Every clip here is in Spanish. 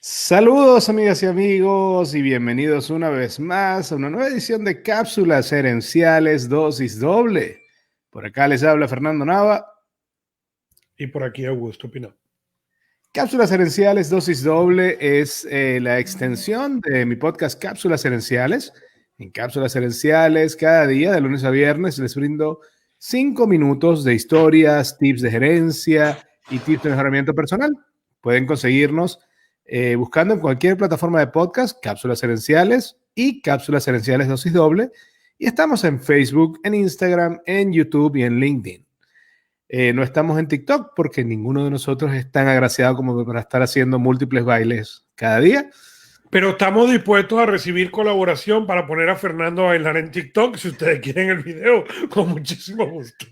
Saludos amigas y amigos y bienvenidos una vez más a una nueva edición de Cápsulas Herenciales Dosis Doble. Por acá les habla Fernando Nava. Y por aquí Augusto Pino. Cápsulas Herenciales Dosis Doble es la extensión de mi podcast Cápsulas Herenciales. En Cápsulas Herenciales, cada día, de lunes a viernes, les brindo 5 minutos de historias, tips de gerencia y tips de mejoramiento personal. Pueden conseguirnos buscando en cualquier plataforma de podcast Cápsulas Herenciales y Cápsulas Herenciales Dosis Doble. Y estamos en Facebook, en Instagram, en YouTube y en LinkedIn. No estamos en TikTok porque ninguno de nosotros es tan agraciado como para estar haciendo múltiples bailes cada día. Pero estamos dispuestos a recibir colaboración para poner a Fernando a bailar en TikTok. Si ustedes quieren el video, con muchísimo gusto.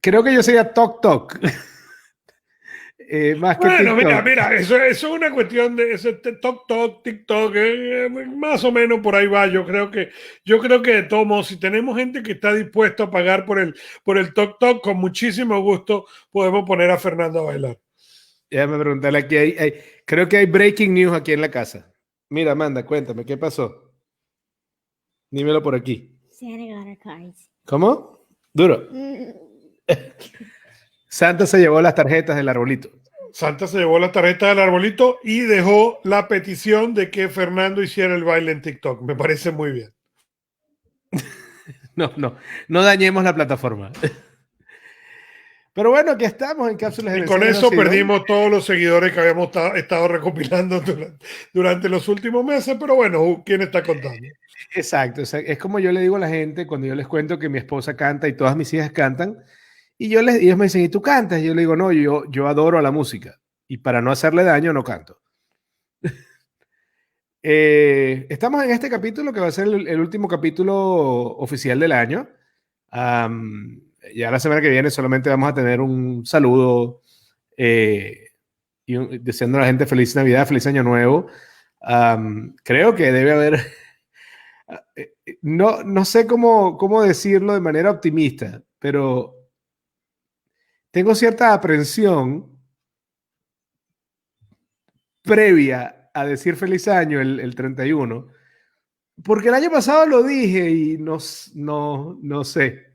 Creo que yo sería Tok Tok. Más que Bueno, TikTok. mira, eso es una cuestión de ese TikTok, más o menos por ahí va. Yo creo que de todos modos, si tenemos gente que está dispuesta a pagar por el TikTok, con muchísimo gusto podemos poner a Fernando a bailar. Ya me preguntarle aquí, creo que hay breaking news aquí en la casa. Mira, Amanda, cuéntame, ¿qué pasó? Dímelo por aquí. Santa got her cards. ¿Cómo? Duro. Santa se llevó las tarjetas del arbolito. Santa se llevó la tarjeta del arbolito y dejó la petición de que Fernando hiciera el baile en TikTok. Me parece muy bien. No dañemos la plataforma. Pero bueno, aquí estamos en Cápsulas Y con Herenciales eso Dosis Doble. perdimos todos los seguidores que habíamos estado recopilando durante los últimos meses, pero bueno, ¿quién está contando? Exacto, es como yo le digo a la gente cuando yo les cuento que mi esposa canta y todas mis hijas cantan, y ellos me dicen, ¿y tú cantas? Y yo le digo, no, yo adoro la música, y para no hacerle daño no canto. Estamos en este capítulo que va a ser el último capítulo oficial del año. Ya la semana que viene solamente vamos a tener un saludo deseando a la gente feliz Navidad, feliz Año Nuevo. Creo que debe haber... No sé cómo decirlo de manera optimista, pero tengo cierta aprensión previa a decir feliz año el 31, porque el año pasado lo dije y no sé.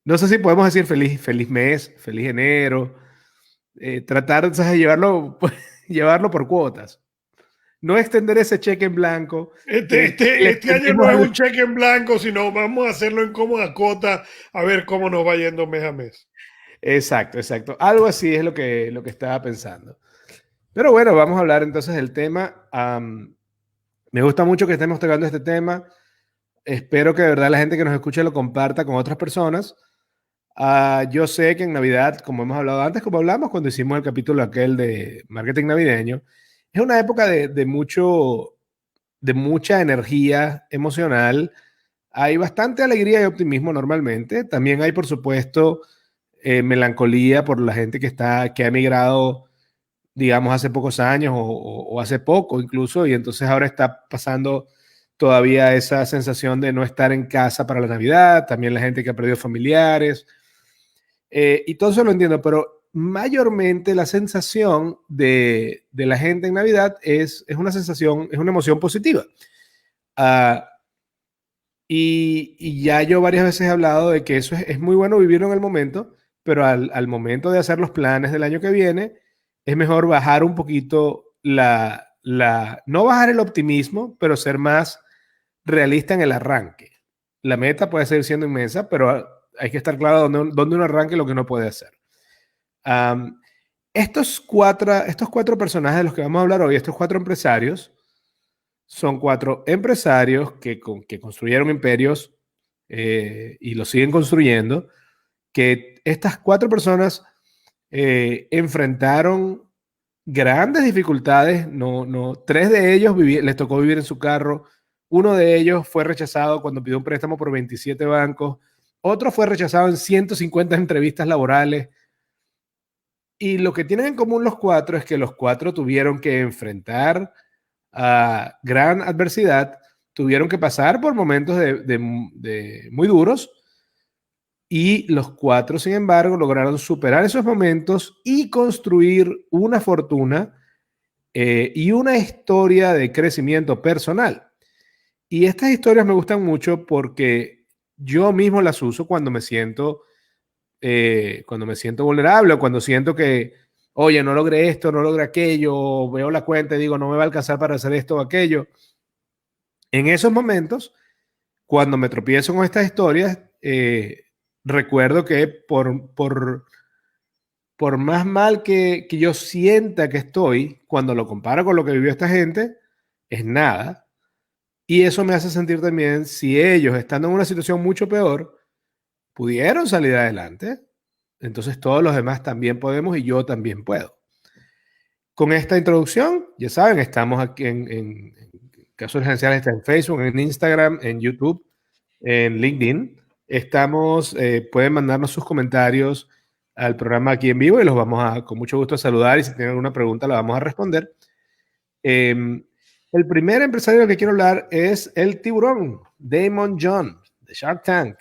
No sé si podemos decir feliz mes, feliz enero, tratar de llevarlo por cuotas. No extender ese cheque en blanco. Este año no es un cheque en blanco, sino vamos a hacerlo en cómoda cuota, a ver cómo nos va yendo mes a mes. Exacto. Algo así es lo que estaba pensando. Pero bueno, vamos a hablar entonces del tema. Me gusta mucho que estemos tocando este tema. Espero que de verdad la gente que nos escuche lo comparta con otras personas. Yo sé que en Navidad, como hemos hablado antes, como hablamos cuando hicimos el capítulo aquel de marketing navideño, es una época de mucha energía emocional. Hay bastante alegría y optimismo normalmente. También hay, por supuesto, melancolía por la gente que ha emigrado, digamos, hace pocos años o hace poco incluso, y entonces ahora está pasando todavía esa sensación de no estar en casa para la Navidad. También la gente que ha perdido familiares. Y todo eso lo entiendo, pero mayormente la sensación de la gente en Navidad es una sensación, es una emoción positiva. Uh, y ya yo varias veces he hablado de que eso es muy bueno vivirlo en el momento, pero al momento de hacer los planes del año que viene, es mejor bajar un poquito no bajar el optimismo, pero ser más realista en el arranque. La meta puede seguir siendo inmensa, pero hay que estar claro dónde uno arranca y lo que uno puede hacer. Estos cuatro personajes de los que vamos a hablar hoy, estos cuatro empresarios, son cuatro empresarios que construyeron imperios y los siguen construyendo, que estas cuatro personas enfrentaron grandes dificultades. Tres de ellos les tocó vivir en su carro. Uno de ellos fue rechazado cuando pidió un préstamo por 27 bancos. Otro fue rechazado en 150 entrevistas laborales. Y lo que tienen en común los cuatro es que los cuatro tuvieron que enfrentar a gran adversidad, tuvieron que pasar por momentos de muy duros Y los cuatro, sin embargo, lograron superar esos momentos y construir una fortuna y una historia de crecimiento personal. Y estas historias me gustan mucho porque yo mismo las uso cuando me siento vulnerable o cuando siento que, oye, no logré esto, no logré aquello, o veo la cuenta y digo, no me va a alcanzar para hacer esto o aquello. En esos momentos, cuando me tropiezo con estas historias, recuerdo que por más mal que yo sienta que estoy, cuando lo comparo con lo que vivió esta gente, es nada. Y eso me hace sentir también, si ellos, estando en una situación mucho peor, pudieron salir adelante, entonces todos los demás también podemos y yo también puedo. Con esta introducción, ya saben, estamos aquí en Casos Esenciales, está en Facebook, en Instagram, en YouTube, en LinkedIn. Estamos, pueden mandarnos sus comentarios al programa aquí en vivo y los vamos a, con mucho gusto, a saludar, y si tienen alguna pregunta la vamos a responder. El primer empresario del que quiero hablar es el tiburón, Damon John, de Shark Tank.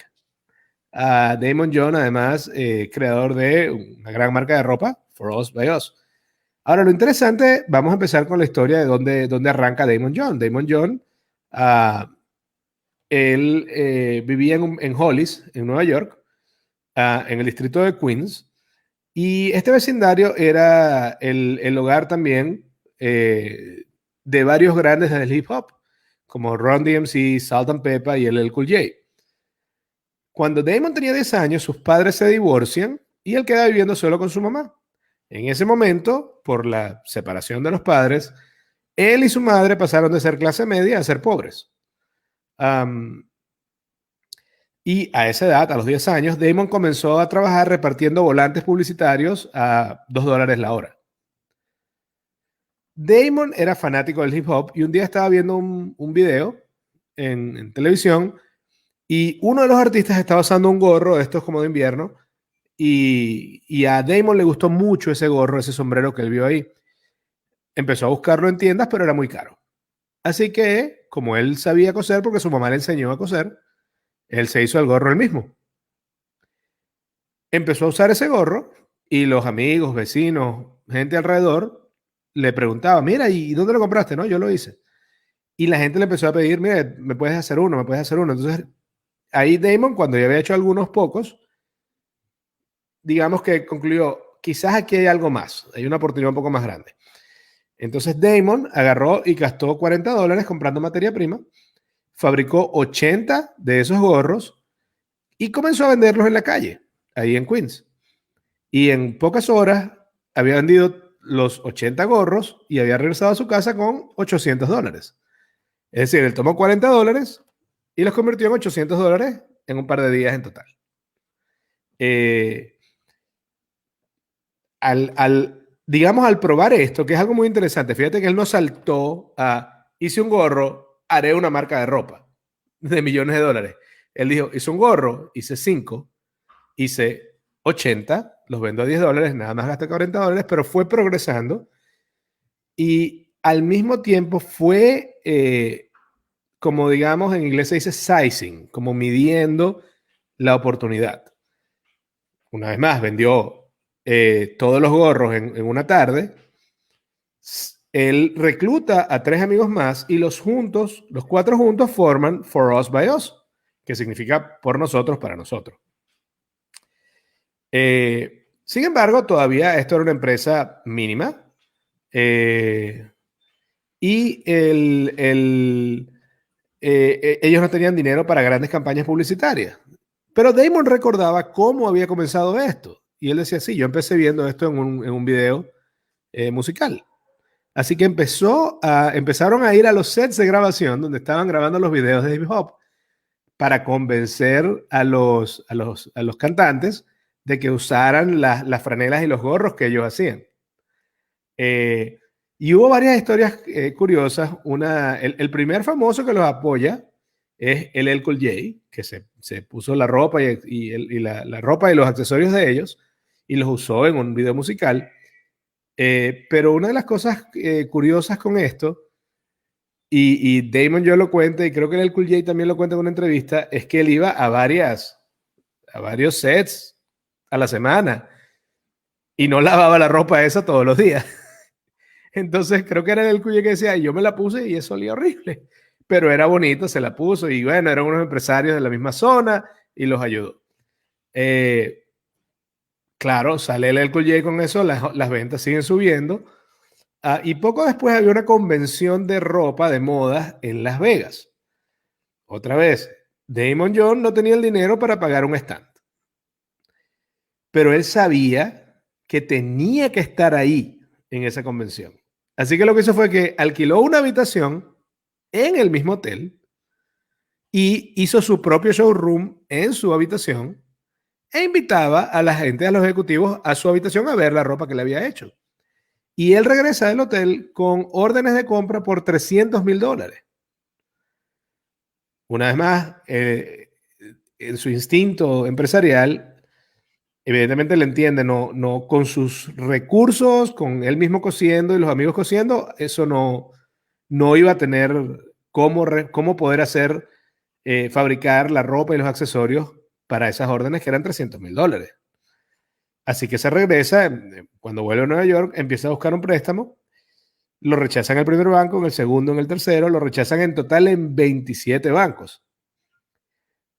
Damon John, además, creador de una gran marca de ropa, For Us by Us. Ahora, lo interesante, vamos a empezar con la historia de dónde arranca Damon John. Damon John, él vivía en Hollis, en Nueva York, en el distrito de Queens, y este vecindario era el hogar también de varios grandes del hip hop, como Run DMC, Salt-N-Pepa y LL Cool J. Cuando Damon tenía 10 años, sus padres se divorcian y él queda viviendo solo con su mamá. En ese momento, por la separación de los padres, él y su madre pasaron de ser clase media a ser pobres. Y a esa edad, a los 10 años, Damon comenzó a trabajar repartiendo volantes publicitarios a $2 la hora. Damon era fanático del hip hop y un día estaba viendo un video en televisión y uno de los artistas estaba usando un gorro de estos como de invierno y a Damon le gustó mucho ese gorro, ese sombrero que él vio ahí. Empezó a buscarlo en tiendas, pero era muy caro. Así que, como él sabía coser porque su mamá le enseñó a coser, él se hizo el gorro él mismo. Empezó a usar ese gorro y los amigos, vecinos, gente alrededor le preguntaba, mira, ¿y dónde lo compraste? No, yo lo hice. Y la gente le empezó a pedir, mira, me puedes hacer uno, me puedes hacer uno. Entonces, ahí Damon, cuando ya había hecho algunos pocos, digamos que concluyó, quizás aquí hay algo más, hay una oportunidad un poco más grande. Entonces Damon agarró y gastó $40 comprando materia prima, fabricó 80 de esos gorros y comenzó a venderlos en la calle, ahí en Queens. Y en pocas horas había vendido los 80 gorros y había regresado a su casa con $800. Es decir, él tomó $40 y los convirtió en $800 en un par de días en total. Digamos, al probar esto, que es algo muy interesante, fíjate que él no saltó a, hice un gorro, haré una marca de ropa de millones de dólares. Él dijo, hice un gorro, hice 5, hice 80, los vendo a $10, nada más gasté $40, pero fue progresando y al mismo tiempo fue, como digamos en inglés se dice sizing, como midiendo la oportunidad. Una vez más, vendió todos los gorros en una tarde. Él recluta a 3 amigos más y los 4 juntos forman For Us by Us, que significa por nosotros, para nosotros. Sin embargo, todavía esto era una empresa mínima y ellos no tenían dinero para grandes campañas publicitarias. Pero Damon recordaba cómo había comenzado esto. Y él decía, sí, yo empecé viendo esto en un video musical. Así que empezaron a ir a los sets de grabación donde estaban grabando los videos de hip hop para convencer a los cantantes de que usaran las franelas y los gorros que ellos hacían. Y hubo varias historias curiosas. El primer famoso que los apoya es LL Cool J, que se puso la ropa y la ropa y los accesorios de ellos y los usó en un video musical. Pero una de las cosas curiosas con esto, y Damon yo lo cuenta, y creo que el Cool J también lo cuenta en una entrevista, es que él iba a varias a varios sets a la semana y no lavaba la ropa esa todos los días. Entonces creo que era el cuye que decía, yo me la puse y eso olía horrible, pero era bonito, se la puso y bueno, eran unos empresarios de la misma zona y los ayudó. Claro, sale el cuye con eso, las ventas siguen subiendo. Y poco después había una convención de ropa de moda en Las Vegas. Otra vez, Damon John no tenía el dinero para pagar un stand, pero él sabía que tenía que estar ahí en esa convención. Así que lo que hizo fue que alquiló una habitación en el mismo hotel y hizo su propio showroom en su habitación e invitaba a la gente, a los ejecutivos, a su habitación a ver la ropa que le había hecho. Y él regresa del hotel con órdenes de compra por $300,000. Una vez más, en su instinto empresarial, evidentemente le entiende, no con sus recursos, con él mismo cosiendo y los amigos cosiendo, eso no iba a tener cómo poder hacer, fabricar la ropa y los accesorios para esas órdenes que eran $300,000. Así que se regresa, cuando vuelve a Nueva York, empieza a buscar un préstamo, lo rechazan en el primer banco, en el segundo, en el tercero, lo rechazan en total en 27 bancos.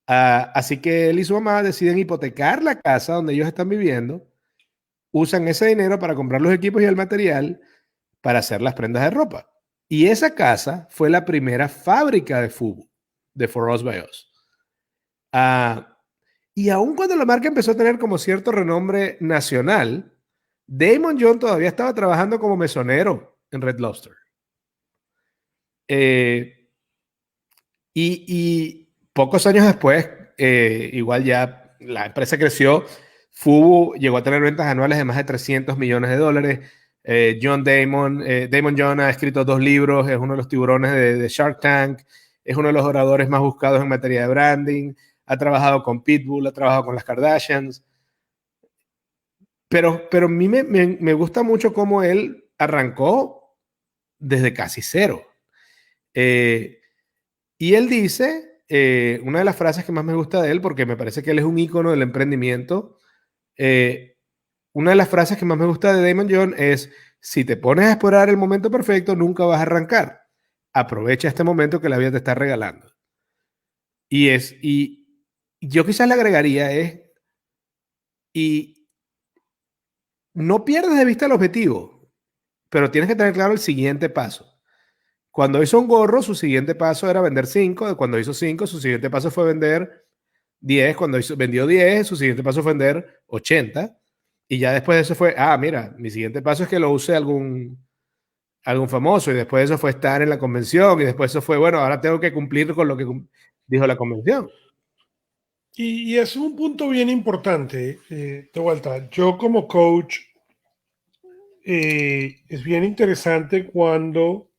Así que él y su mamá deciden hipotecar la casa donde ellos están viviendo, usan ese dinero para comprar los equipos y el material para hacer las prendas de ropa. Y esa casa fue la primera fábrica de FUBU, de For Us By Us. Y aun cuando la marca empezó a tener como cierto renombre nacional, Damon John todavía estaba trabajando como mesonero en Red Lobster. Y pocos años después, igual ya la empresa creció, FUBU llegó a tener ventas anuales de más de $300 millones. Damon John ha escrito 2 libros, es uno de los tiburones de Shark Tank, es uno de los oradores más buscados en materia de branding, ha trabajado con Pitbull, ha trabajado con las Kardashians. Pero a mí me gusta mucho cómo él arrancó desde casi cero. Y él dice, una de las frases que más me gusta de él, porque me parece que él es un ícono del emprendimiento, una de las frases que más me gusta de Damon John es, si te pones a esperar el momento perfecto, nunca vas a arrancar. Aprovecha este momento que la vida te está regalando. Y yo quizás le agregaría y no pierdas de vista el objetivo, pero tienes que tener claro el siguiente paso. Cuando hizo un gorro, su siguiente paso era vender 5. Cuando hizo 5, su siguiente paso fue vender 10. Cuando vendió 10, su siguiente paso fue vender 80. Y ya después de eso fue, mira, mi siguiente paso es que lo use algún famoso. Y después de eso fue estar en la convención. Y después eso fue, bueno, ahora tengo que cumplir con lo que dijo la convención. Y es un punto bien importante, de vuelta. Yo como coach, es bien interesante cuando...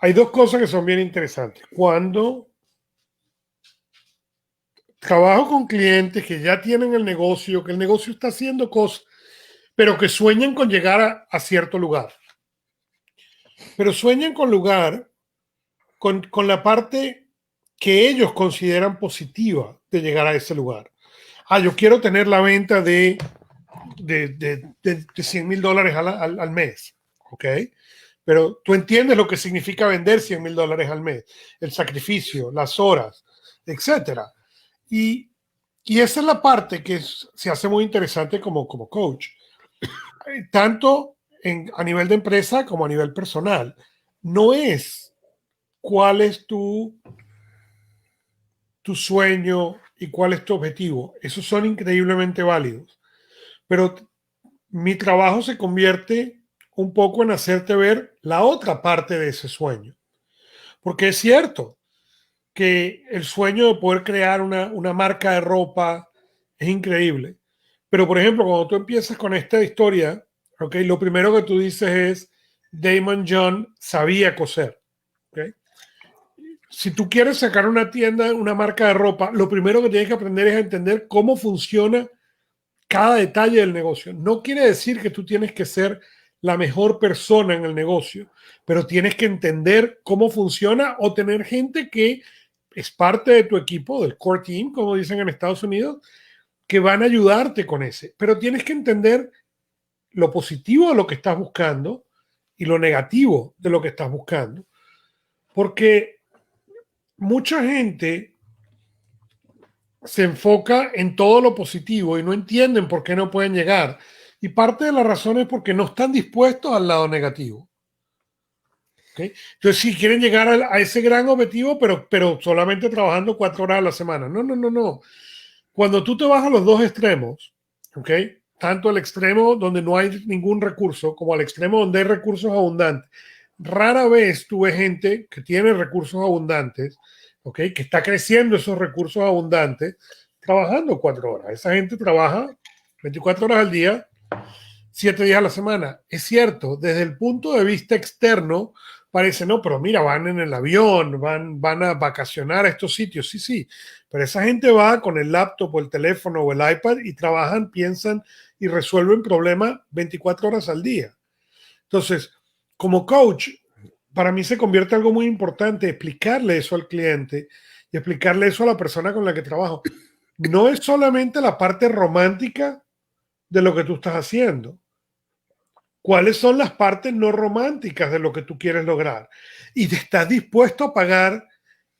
Hay 2 cosas que son bien interesantes. Cuando trabajo con clientes que ya tienen el negocio, que el negocio está haciendo cosas, pero que sueñan con llegar a cierto lugar. Pero sueñan con la parte que ellos consideran positiva de llegar a ese lugar. Yo quiero tener la venta de $100,000 al mes, ¿ok? Pero tú entiendes lo que significa vender $100,000 al mes, el sacrificio, las horas, etcétera. Y esa es la parte que se hace muy interesante como coach, tanto a nivel de empresa como a nivel personal. No es cuál es tu sueño y cuál es tu objetivo. Esos son increíblemente válidos. Pero mi trabajo se convierte un poco en hacerte ver la otra parte de ese sueño. Porque es cierto que el sueño de poder crear una marca de ropa es increíble. Pero, por ejemplo, cuando tú empiezas con esta historia, ¿okay? Lo primero que tú dices es, Damon John sabía coser. ¿Okay? Si tú quieres sacar una tienda, una marca de ropa, lo primero que tienes que aprender es a entender cómo funciona cada detalle del negocio. No quiere decir que tú tienes que ser la mejor persona en el negocio, pero tienes que entender cómo funciona o tener gente que es parte de tu equipo, del core team, como dicen en Estados Unidos, que van a ayudarte con ese, pero tienes que entender lo positivo de lo que estás buscando y lo negativo de lo que estás buscando, porque mucha gente se enfoca en todo lo positivo y no entienden por qué no pueden llegar. Y parte de la razón es porque no están dispuestos al lado negativo. ¿Okay? Entonces, si quieren llegar a ese gran objetivo, pero solamente trabajando 4 horas a la semana. No, no, no, no. Cuando tú te vas a los dos extremos, ¿ok? Tanto al extremo donde no hay ningún recurso como al extremo donde hay recursos abundantes. Rara vez tú ves gente que tiene recursos abundantes, ¿ok? Que está creciendo esos recursos abundantes trabajando 4 horas. Esa gente trabaja 24 horas al día, 7 días a la semana. Es cierto, desde el punto de vista externo, parece, no, pero mira, van en el avión, van a vacacionar a estos sitios. Sí, sí, pero esa gente va con el laptop o el teléfono o el iPad y trabajan, piensan y resuelven problemas 24 horas al día. Entonces, como coach, para mí se convierte en algo muy importante explicarle eso al cliente y explicarle eso a la persona con la que trabajo. No es solamente la parte romántica de lo que tú estás haciendo. ¿Cuáles son las partes no románticas de lo que tú quieres lograr? Y te estás dispuesto a pagar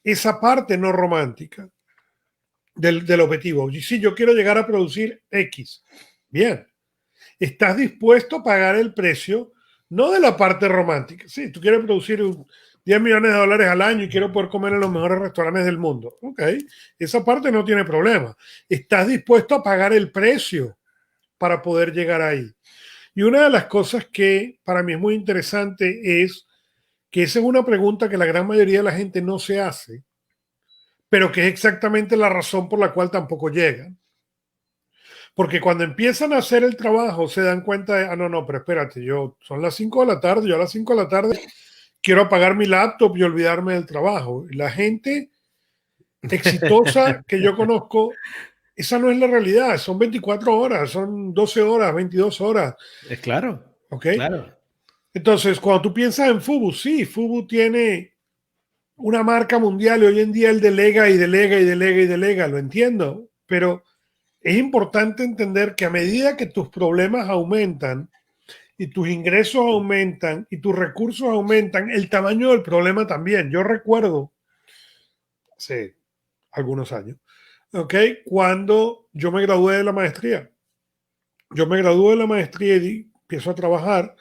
esa parte no romántica del objetivo. Y si yo quiero llegar a producir X, bien, estás dispuesto a pagar el precio, no de la parte romántica. Sí, tú quieres producir 10 millones de dólares al año y quiero poder comer en los mejores restaurantes del mundo. Ok, esa parte no tiene problema. Estás dispuesto a pagar el precio para poder llegar ahí. Y una de las cosas que para mí es muy interesante es que esa es una pregunta que la gran mayoría de la gente no se hace, pero que es exactamente la razón por la cual tampoco llegan. Porque cuando empiezan a hacer el trabajo se dan cuenta de, no, pero espérate, son las 5 de la tarde, yo a las 5 de la tarde quiero apagar mi laptop y olvidarme del trabajo. Y la gente exitosa que yo conozco, esa no es la realidad, son 24 horas, son 12 horas, 22 horas. Es claro. ¿Ok? Claro. Entonces, cuando tú piensas en Fubu, sí, Fubu tiene una marca mundial y hoy en día él delega y delega y delega y delega, lo entiendo, pero es importante entender que a medida que tus problemas aumentan y tus ingresos aumentan y tus recursos aumentan, el tamaño del problema también. Yo recuerdo hace algunos años, ¿ok? Cuando yo me gradué de la maestría. Yo me gradué de la maestría y empiezo a trabajar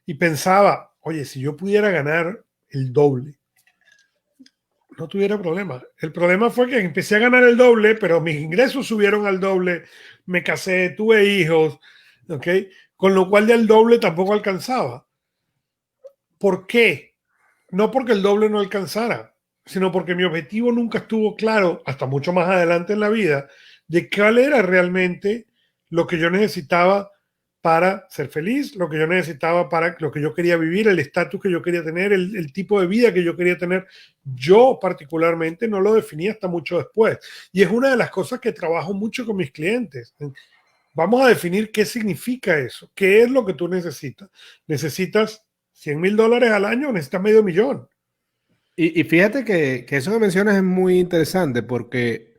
y pensaba, oye, si yo pudiera ganar el doble, no tuviera problema. El problema fue que empecé a ganar el doble, pero mis ingresos subieron al doble, me casé, tuve hijos, ¿ok? Con lo cual ya el doble tampoco alcanzaba. ¿Por qué? No porque el doble no alcanzara, sino porque mi objetivo nunca estuvo claro, hasta mucho más adelante en la vida, de cuál era realmente lo que yo necesitaba para ser feliz, lo que yo necesitaba para lo que yo quería vivir, el estatus que yo quería tener, el tipo de vida que yo quería tener. Yo particularmente no lo definí hasta mucho después. Y es una de las cosas que trabajo mucho con mis clientes. Vamos a definir qué significa eso, qué es lo que tú necesitas. ¿Necesitas $100,000 al año o necesitas $500,000? Y fíjate que eso que mencionas es muy interesante porque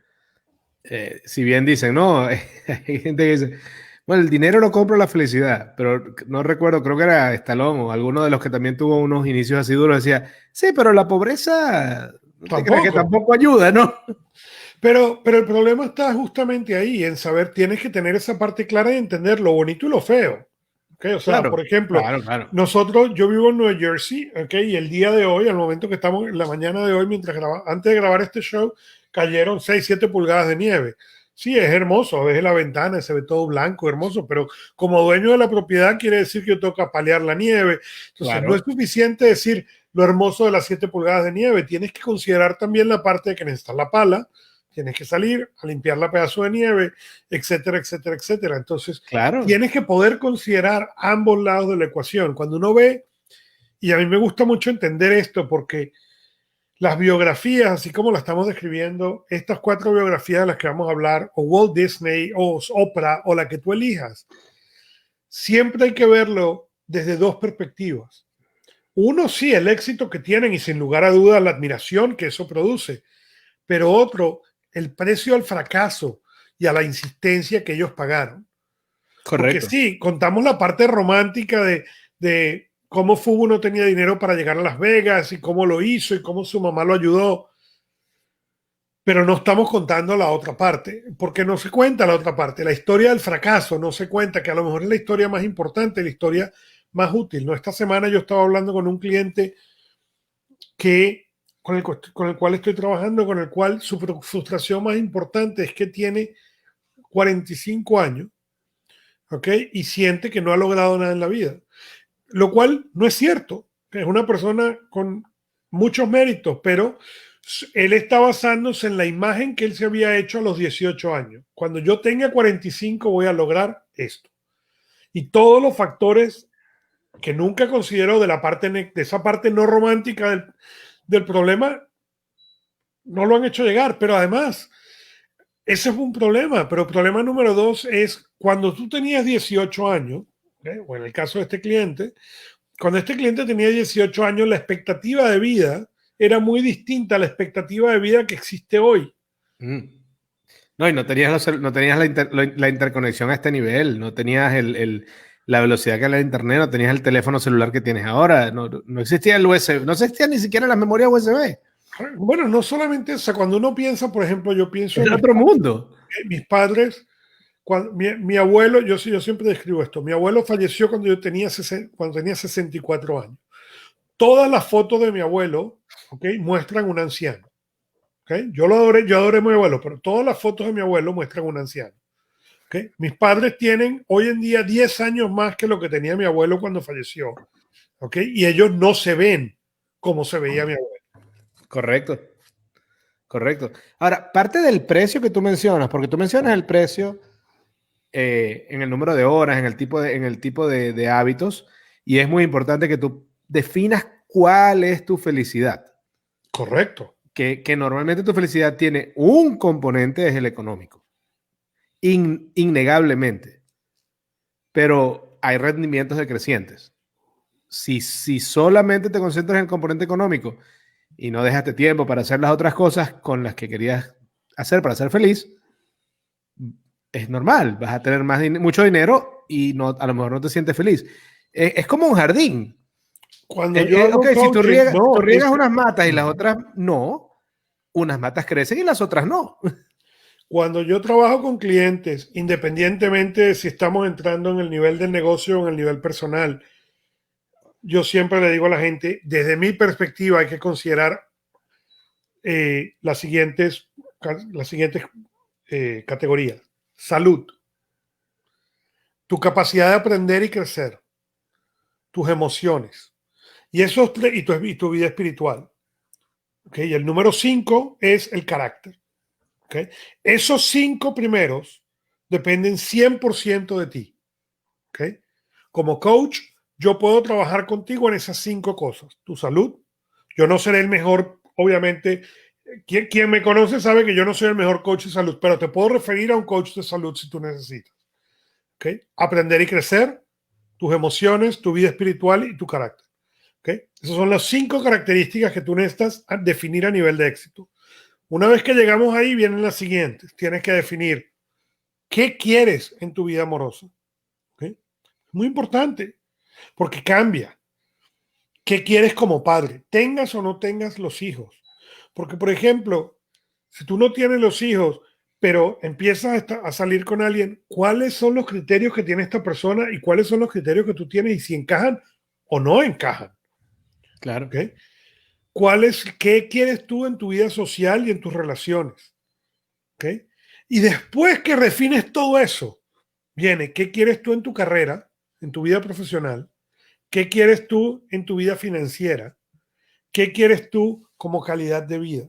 si bien dicen, no, hay gente que dice, bueno, el dinero no compra la felicidad, pero no recuerdo, creo que era Stallone o alguno de los que también tuvo unos inicios así duros, decía, sí, pero la pobreza, no te creas que tampoco ayuda, ¿no? Pero el problema está justamente ahí, en saber, tienes que tener esa parte clara y entender lo bonito y lo feo. ¿Okay? O sea, Claro, por ejemplo, claro. yo vivo en Nueva Jersey, ¿okay? Y el día de hoy, al momento que estamos en la mañana de hoy, antes de grabar este show, cayeron 6, 7 pulgadas de nieve. Sí, es hermoso, ves la ventana, se ve todo blanco, hermoso, pero como dueño de la propiedad quiere decir que yo tengo que paliar la nieve. Entonces, no es suficiente decir lo hermoso de las 7 pulgadas de nieve, tienes que considerar también la parte de que necesitas la pala, tienes que salir a limpiar la pedazo de nieve, etcétera, etcétera, etcétera. Entonces, tienes que poder considerar ambos lados de la ecuación. Cuando uno ve, y a mí me gusta mucho entender esto porque las biografías, así como las estamos describiendo, estas 4 biografías de las que vamos a hablar, o Walt Disney, o Oprah, o la que tú elijas, siempre hay que verlo desde 2 perspectivas. Uno, sí, el éxito que tienen y sin lugar a dudas la admiración que eso produce, pero otro, el precio al fracaso y a la insistencia que ellos pagaron. Porque Correcto. sí, contamos la parte romántica de cómo Fubu no tenía dinero para llegar a Las Vegas y cómo lo hizo y cómo su mamá lo ayudó. Pero no estamos contando la otra parte, porque no se cuenta la otra parte. La historia del fracaso no se cuenta, que a lo mejor es la historia más importante, la historia más útil. ¿No? Esta semana yo estaba hablando con un cliente con el cual estoy trabajando, con el cual su frustración más importante es que tiene 45 años, ¿ok? Y siente que no ha logrado nada en la vida, lo cual no es cierto. Es una persona con muchos méritos, pero él está basándose en la imagen que él se había hecho a los 18 años. Cuando yo tenga 45 voy a lograr esto. Y todos los factores que nunca considero de esa parte no romántica del problema no lo han hecho llegar. Pero además, ese es un problema. Pero el problema número dos es cuando tú tenías 18 años, o en el caso de este cliente, cuando este cliente tenía 18 años, la expectativa de vida era muy distinta a la expectativa de vida que existe hoy. Mm. No, y no tenías la interconexión a este nivel, no tenías la velocidad que hay en internet, no tenías el teléfono celular que tienes ahora, no existía el USB, no existía ni siquiera la memoria USB. Bueno, no solamente eso, cuando uno piensa, por ejemplo, yo pienso Es en otro mundo. mis padres, mi abuelo, yo siempre describo esto, mi abuelo falleció cuando yo tenía, cuando tenía 64 años. Todas las fotos de mi abuelo, ¿okay?, muestran un anciano. ¿Okay? Yo adoré a mi abuelo, pero todas las fotos de mi abuelo muestran un anciano. ¿Okay? Mis padres tienen hoy en día 10 años más que lo que tenía mi abuelo cuando falleció. ¿Okay? Y ellos no se ven como se veía mi abuelo. Correcto. Correcto. Ahora, parte del precio que tú mencionas, porque tú mencionas el precio en el número de horas, en el tipo de hábitos, y es muy importante que tú definas cuál es tu felicidad. Correcto. Que normalmente tu felicidad tiene un componente, es el económico. Innegablemente. Pero hay rendimientos decrecientes. Si solamente te concentras en el componente económico y no dejaste tiempo para hacer las otras cosas con las que querías hacer para ser feliz, es normal, vas a tener mucho dinero y a lo mejor no te sientes feliz. Es como un jardín. Cuando yo hago Ok, si tú coaching, riegas unas matas y las otras no, unas matas crecen y las otras no. cuando yo trabajo con clientes, independientemente de si estamos entrando en el nivel del negocio o en el nivel personal, yo siempre le digo a la gente, desde mi perspectiva hay que considerar las siguientes categorías. Salud, tu capacidad de aprender y crecer, tus emociones y tu vida espiritual. ¿Okay? Y el número 5 es el carácter. ¿Okay? Esos 5 primeros dependen 100% de ti. ¿Okay? Como coach, yo puedo trabajar contigo en esas 5 cosas. Tu salud, yo no seré el mejor, obviamente. Quien me conoce sabe que yo no soy el mejor coach de salud, pero te puedo referir a un coach de salud si tú necesitas. ¿Okay? Aprender y crecer, tus emociones, tu vida espiritual y tu carácter. ¿Okay? Esas son las 5 características que tú necesitas definir a nivel de éxito. Una vez que llegamos ahí, vienen las siguientes. Tienes que definir qué quieres en tu vida amorosa. ¿Okay? Muy importante, porque cambia. ¿Qué quieres como padre? Tengas o no tengas los hijos. Porque, por ejemplo, si tú no tienes los hijos, pero empiezas a salir con alguien, ¿cuáles son los criterios que tiene esta persona y cuáles son los criterios que tú tienes y si encajan o no encajan? Claro. ¿Okay? ¿Qué quieres tú en tu vida social y en tus relaciones? ¿Okay? Y después que refines todo eso, viene, ¿qué quieres tú en tu carrera, en tu vida profesional? ¿Qué quieres tú en tu vida financiera? ¿Qué quieres tú como calidad de vida?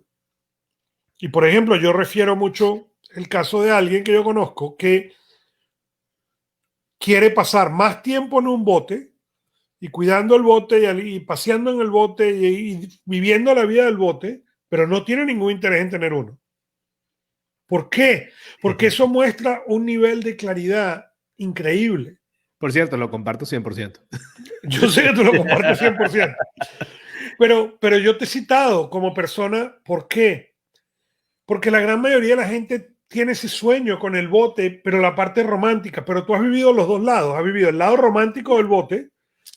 Y por ejemplo, yo refiero mucho el caso de alguien que yo conozco que quiere pasar más tiempo en un bote y cuidando el bote y paseando en el bote y viviendo la vida del bote, pero no tiene ningún interés en tener uno. ¿Por qué? Porque eso muestra un nivel de claridad increíble. Por cierto, lo comparto 100%. Yo sé que tú lo compartes 100%. Pero yo te he citado como persona, ¿por qué? Porque la gran mayoría de la gente tiene ese sueño con el bote, pero la parte romántica, pero tú has vivido los dos lados, has vivido el lado romántico del bote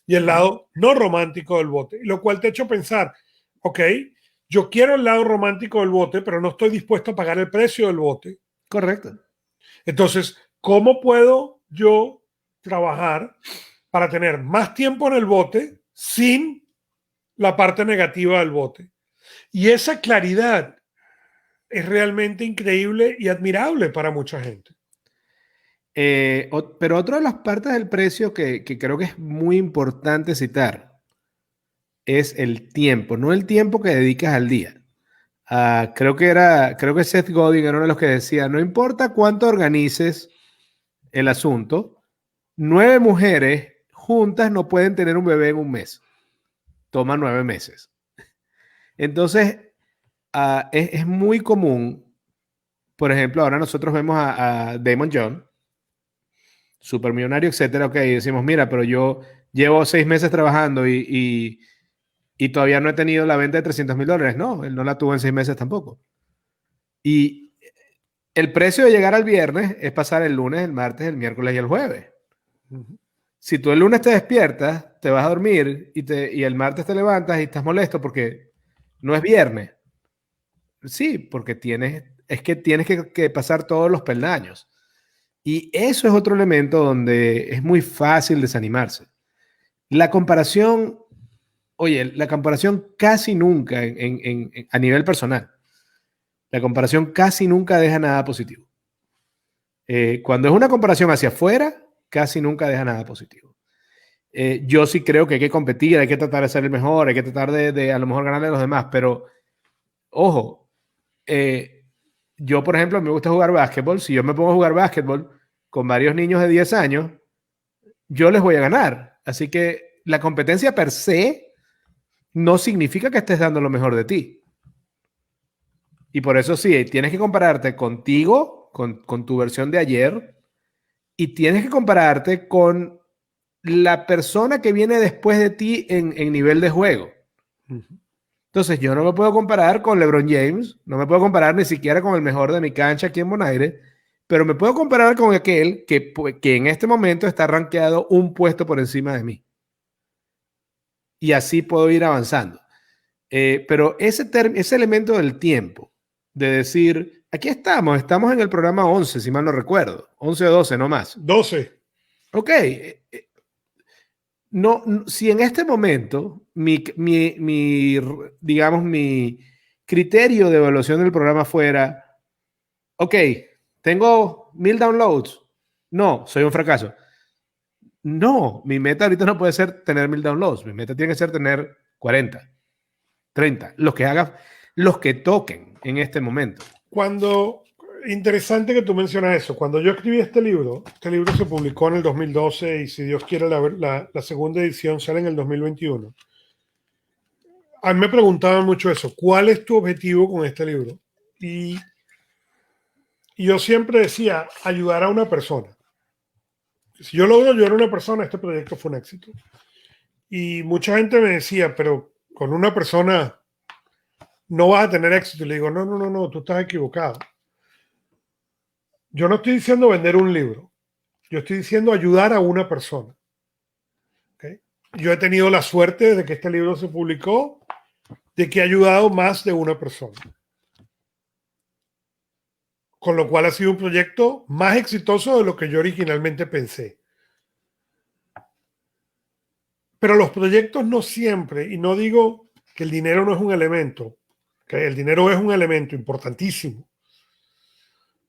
y el lado no romántico del bote, lo cual te ha hecho pensar, ok, yo quiero el lado romántico del bote, pero no estoy dispuesto a pagar el precio del bote. Correcto. Entonces, ¿cómo puedo yo trabajar para tener más tiempo en el bote sin la parte negativa del bote? Y esa claridad es realmente increíble y admirable para mucha gente. Pero otra de las partes del precio que creo que es muy importante citar es el tiempo, no el tiempo que dedicas al día. Creo que Seth Godin era uno de los que decía, no importa cuánto organices el asunto, 9 mujeres juntas no pueden tener un bebé en un mes. Toma 9 meses. Entonces, es muy común, por ejemplo, ahora nosotros vemos a Damon John, supermillonario, etcétera, ok, y decimos, mira, pero yo llevo 6 meses trabajando y todavía no he tenido la venta de $300,000. No, él no la tuvo en 6 meses tampoco. Y el precio de llegar al viernes es pasar el lunes, el martes, el miércoles y el jueves. Si tú el lunes te despiertas, te vas a dormir y el martes te levantas y estás molesto porque no es viernes. Sí, porque tienes que pasar todos los peldaños. Y eso es otro elemento donde es muy fácil desanimarse. La comparación, oye, la comparación casi nunca a nivel personal, la comparación casi nunca deja nada positivo. Cuando es una comparación hacia afuera, casi nunca deja nada positivo. Yo sí creo que hay que competir, hay que tratar de ser el mejor, hay que tratar de a lo mejor ganarle a los demás, pero ojo, yo por ejemplo me gusta jugar básquetbol, si yo me pongo a jugar básquetbol con varios niños de 10 años, yo les voy a ganar. Así que la competencia per se no significa que estés dando lo mejor de ti. Y por eso sí, tienes que compararte contigo, con tu versión de ayer, y tienes que compararte con la persona que viene después de ti en nivel de juego. Entonces yo no me puedo comparar con LeBron James, no me puedo comparar ni siquiera con el mejor de mi cancha aquí en Bonaire, pero me puedo comparar con aquel que en este momento está rankeado un puesto por encima de mí. Y así puedo ir avanzando. Pero ese elemento del tiempo, de decir, aquí estamos en el programa 11, si mal no recuerdo, 11 o 12, no más. 12. Ok, no, si en este momento digamos, mi criterio de evaluación del programa fuera, ok, tengo 1000 downloads, no, soy un fracaso. No, mi meta ahorita no puede ser tener 1000 downloads, mi meta tiene que ser tener 40, 30, los que toquen en este momento. Interesante que tú mencionas eso. Cuando yo escribí este libro se publicó en el 2012 y si Dios quiere la segunda edición sale en el 2021. A mí me preguntaban mucho eso, ¿cuál es tu objetivo con este libro? Y yo siempre decía, ayudar a una persona. Si yo logro ayudar a una persona, este proyecto fue un éxito. Y mucha gente me decía, pero con una persona no vas a tener éxito. Y le digo, no, tú estás equivocado. Yo no estoy diciendo vender un libro. Yo estoy diciendo ayudar a una persona. ¿Okay? Yo he tenido la suerte desde que este libro se publicó de que ha ayudado más de una persona. Con lo cual ha sido un proyecto más exitoso de lo que yo originalmente pensé. Pero los proyectos no siempre, y no digo que el dinero no es un elemento, que el dinero es un elemento importantísimo,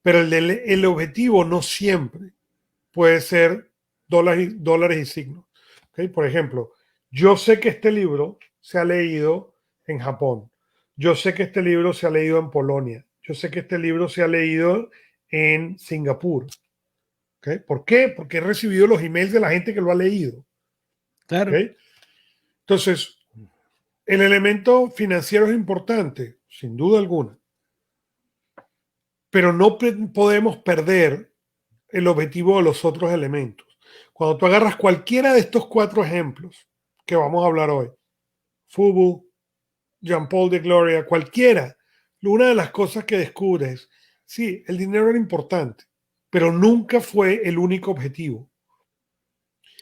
pero el objetivo no siempre puede ser dólares y signos. ¿Okay? Por ejemplo, yo sé que este libro se ha leído en Japón, yo sé que este libro se ha leído en Polonia, yo sé que este libro se ha leído en Singapur. ¿Okay? ¿Por qué? Porque he recibido los emails de la gente que lo ha leído. Claro. ¿Okay? Entonces, el elemento financiero es importante, sin duda alguna, pero no podemos perder el objetivo de los otros elementos. Cuando tú agarras cualquiera de estos 4 ejemplos que vamos a hablar hoy, Fubu, Jean Paul de Gloria, cualquiera, una de las cosas que descubres Sí, el dinero era importante, pero nunca fue el único objetivo.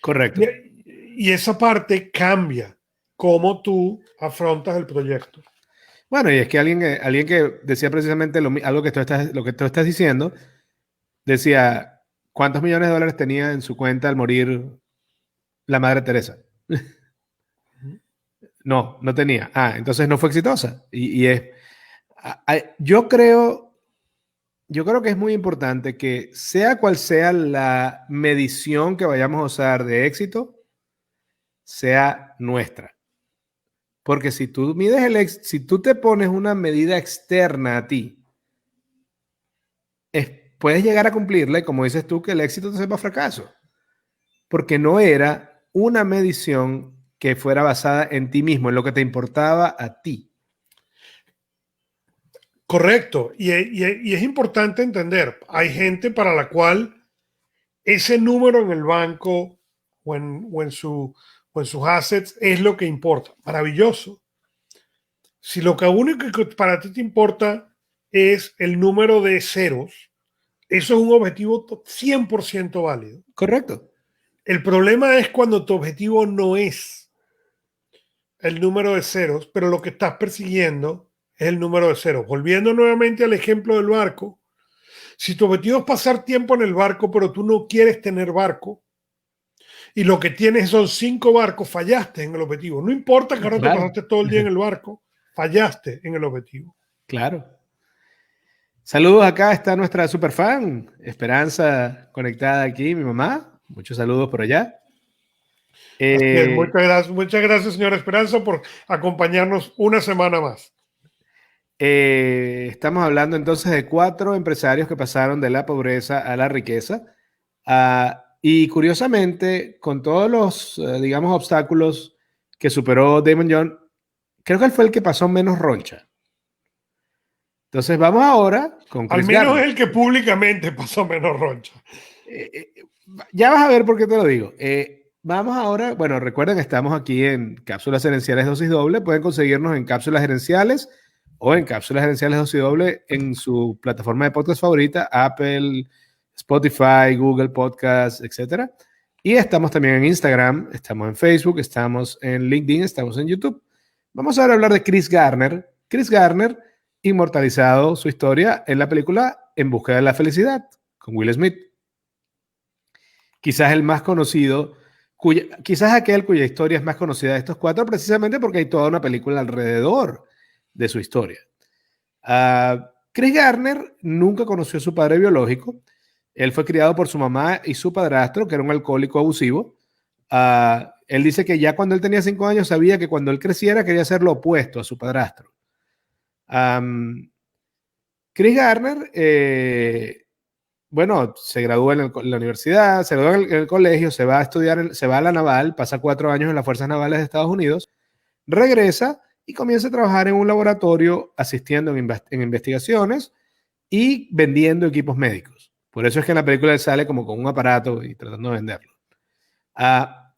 Correcto. Y esa parte cambia cómo tú afrontas el proyecto. Bueno, y es que alguien que decía precisamente algo lo que tú estás diciendo, decía, ¿cuántos millones de dólares tenía en su cuenta al morir la Madre Teresa? No, no tenía. Ah, entonces no fue exitosa. Yo creo que es muy importante que sea cual sea la medición que vayamos a usar de éxito, sea nuestra. Porque si tú si tú te pones una medida externa a ti, puedes llegar a cumplirla y como dices tú, que el éxito te sepa fracaso. Porque no era una medición que fuera basada en ti mismo, en lo que te importaba a ti. Correcto. Y es importante entender, hay gente para la cual ese número en el banco o en sus assets es lo que importa. Maravilloso. Si lo que único que para ti te importa es el número de ceros, eso es un objetivo 100% válido. Correcto. El problema es cuando tu objetivo no es el número de ceros, pero lo que estás persiguiendo es el número de ceros. Volviendo nuevamente al ejemplo del barco, si tu objetivo es pasar tiempo en el barco, pero tú no quieres tener barco, y lo que tienes son 5 barcos, fallaste en el objetivo. No importa que ahora te Claro. pasaste todo el día en el barco, fallaste en el objetivo. Claro. Saludos, acá está nuestra superfan, Esperanza, conectada aquí, mi mamá. Muchos saludos por allá. Muchas gracias, señora Esperanza, por acompañarnos una semana más. Estamos hablando entonces de 4 empresarios que pasaron de la pobreza a la riqueza. Y curiosamente, con todos los, digamos, obstáculos que superó Damon John, creo que él fue el que pasó menos roncha. Entonces vamos ahora con Chris Al menos Garner. el que públicamente pasó menos roncha. Ya vas a ver por qué te lo digo. Vamos ahora, bueno, recuerden que estamos aquí en Cápsulas Gerenciales Dosis Doble. Pueden conseguirnos en Cápsulas Gerenciales o en Cápsulas Gerenciales Dosis Doble en su plataforma de podcast favorita, Apple, Spotify, Google Podcasts, etc. Y estamos también en Instagram, estamos en Facebook, estamos en LinkedIn, estamos en YouTube. Vamos ahora a hablar de Chris Garner. Chris Garner, inmortalizado su historia en la película En Busca de la Felicidad, con Will Smith. Quizás el más conocido, quizás aquel cuya historia es más conocida de estos 4, precisamente porque hay toda una película alrededor de su historia. Chris Garner nunca conoció a su padre biológico. Él fue criado por su mamá y su padrastro, que era un alcohólico abusivo. Él dice que ya cuando él tenía 5 años sabía que cuando él creciera quería ser lo opuesto a su padrastro. Chris Garner, bueno, se gradúa en la universidad, se gradúa en el colegio, se va a estudiar, se va a la naval, pasa 4 años en las Fuerzas Navales de Estados Unidos, regresa y comienza a trabajar en un laboratorio asistiendo en investigaciones y vendiendo equipos médicos. Por eso es que en la película él sale como con un aparato y tratando de venderlo.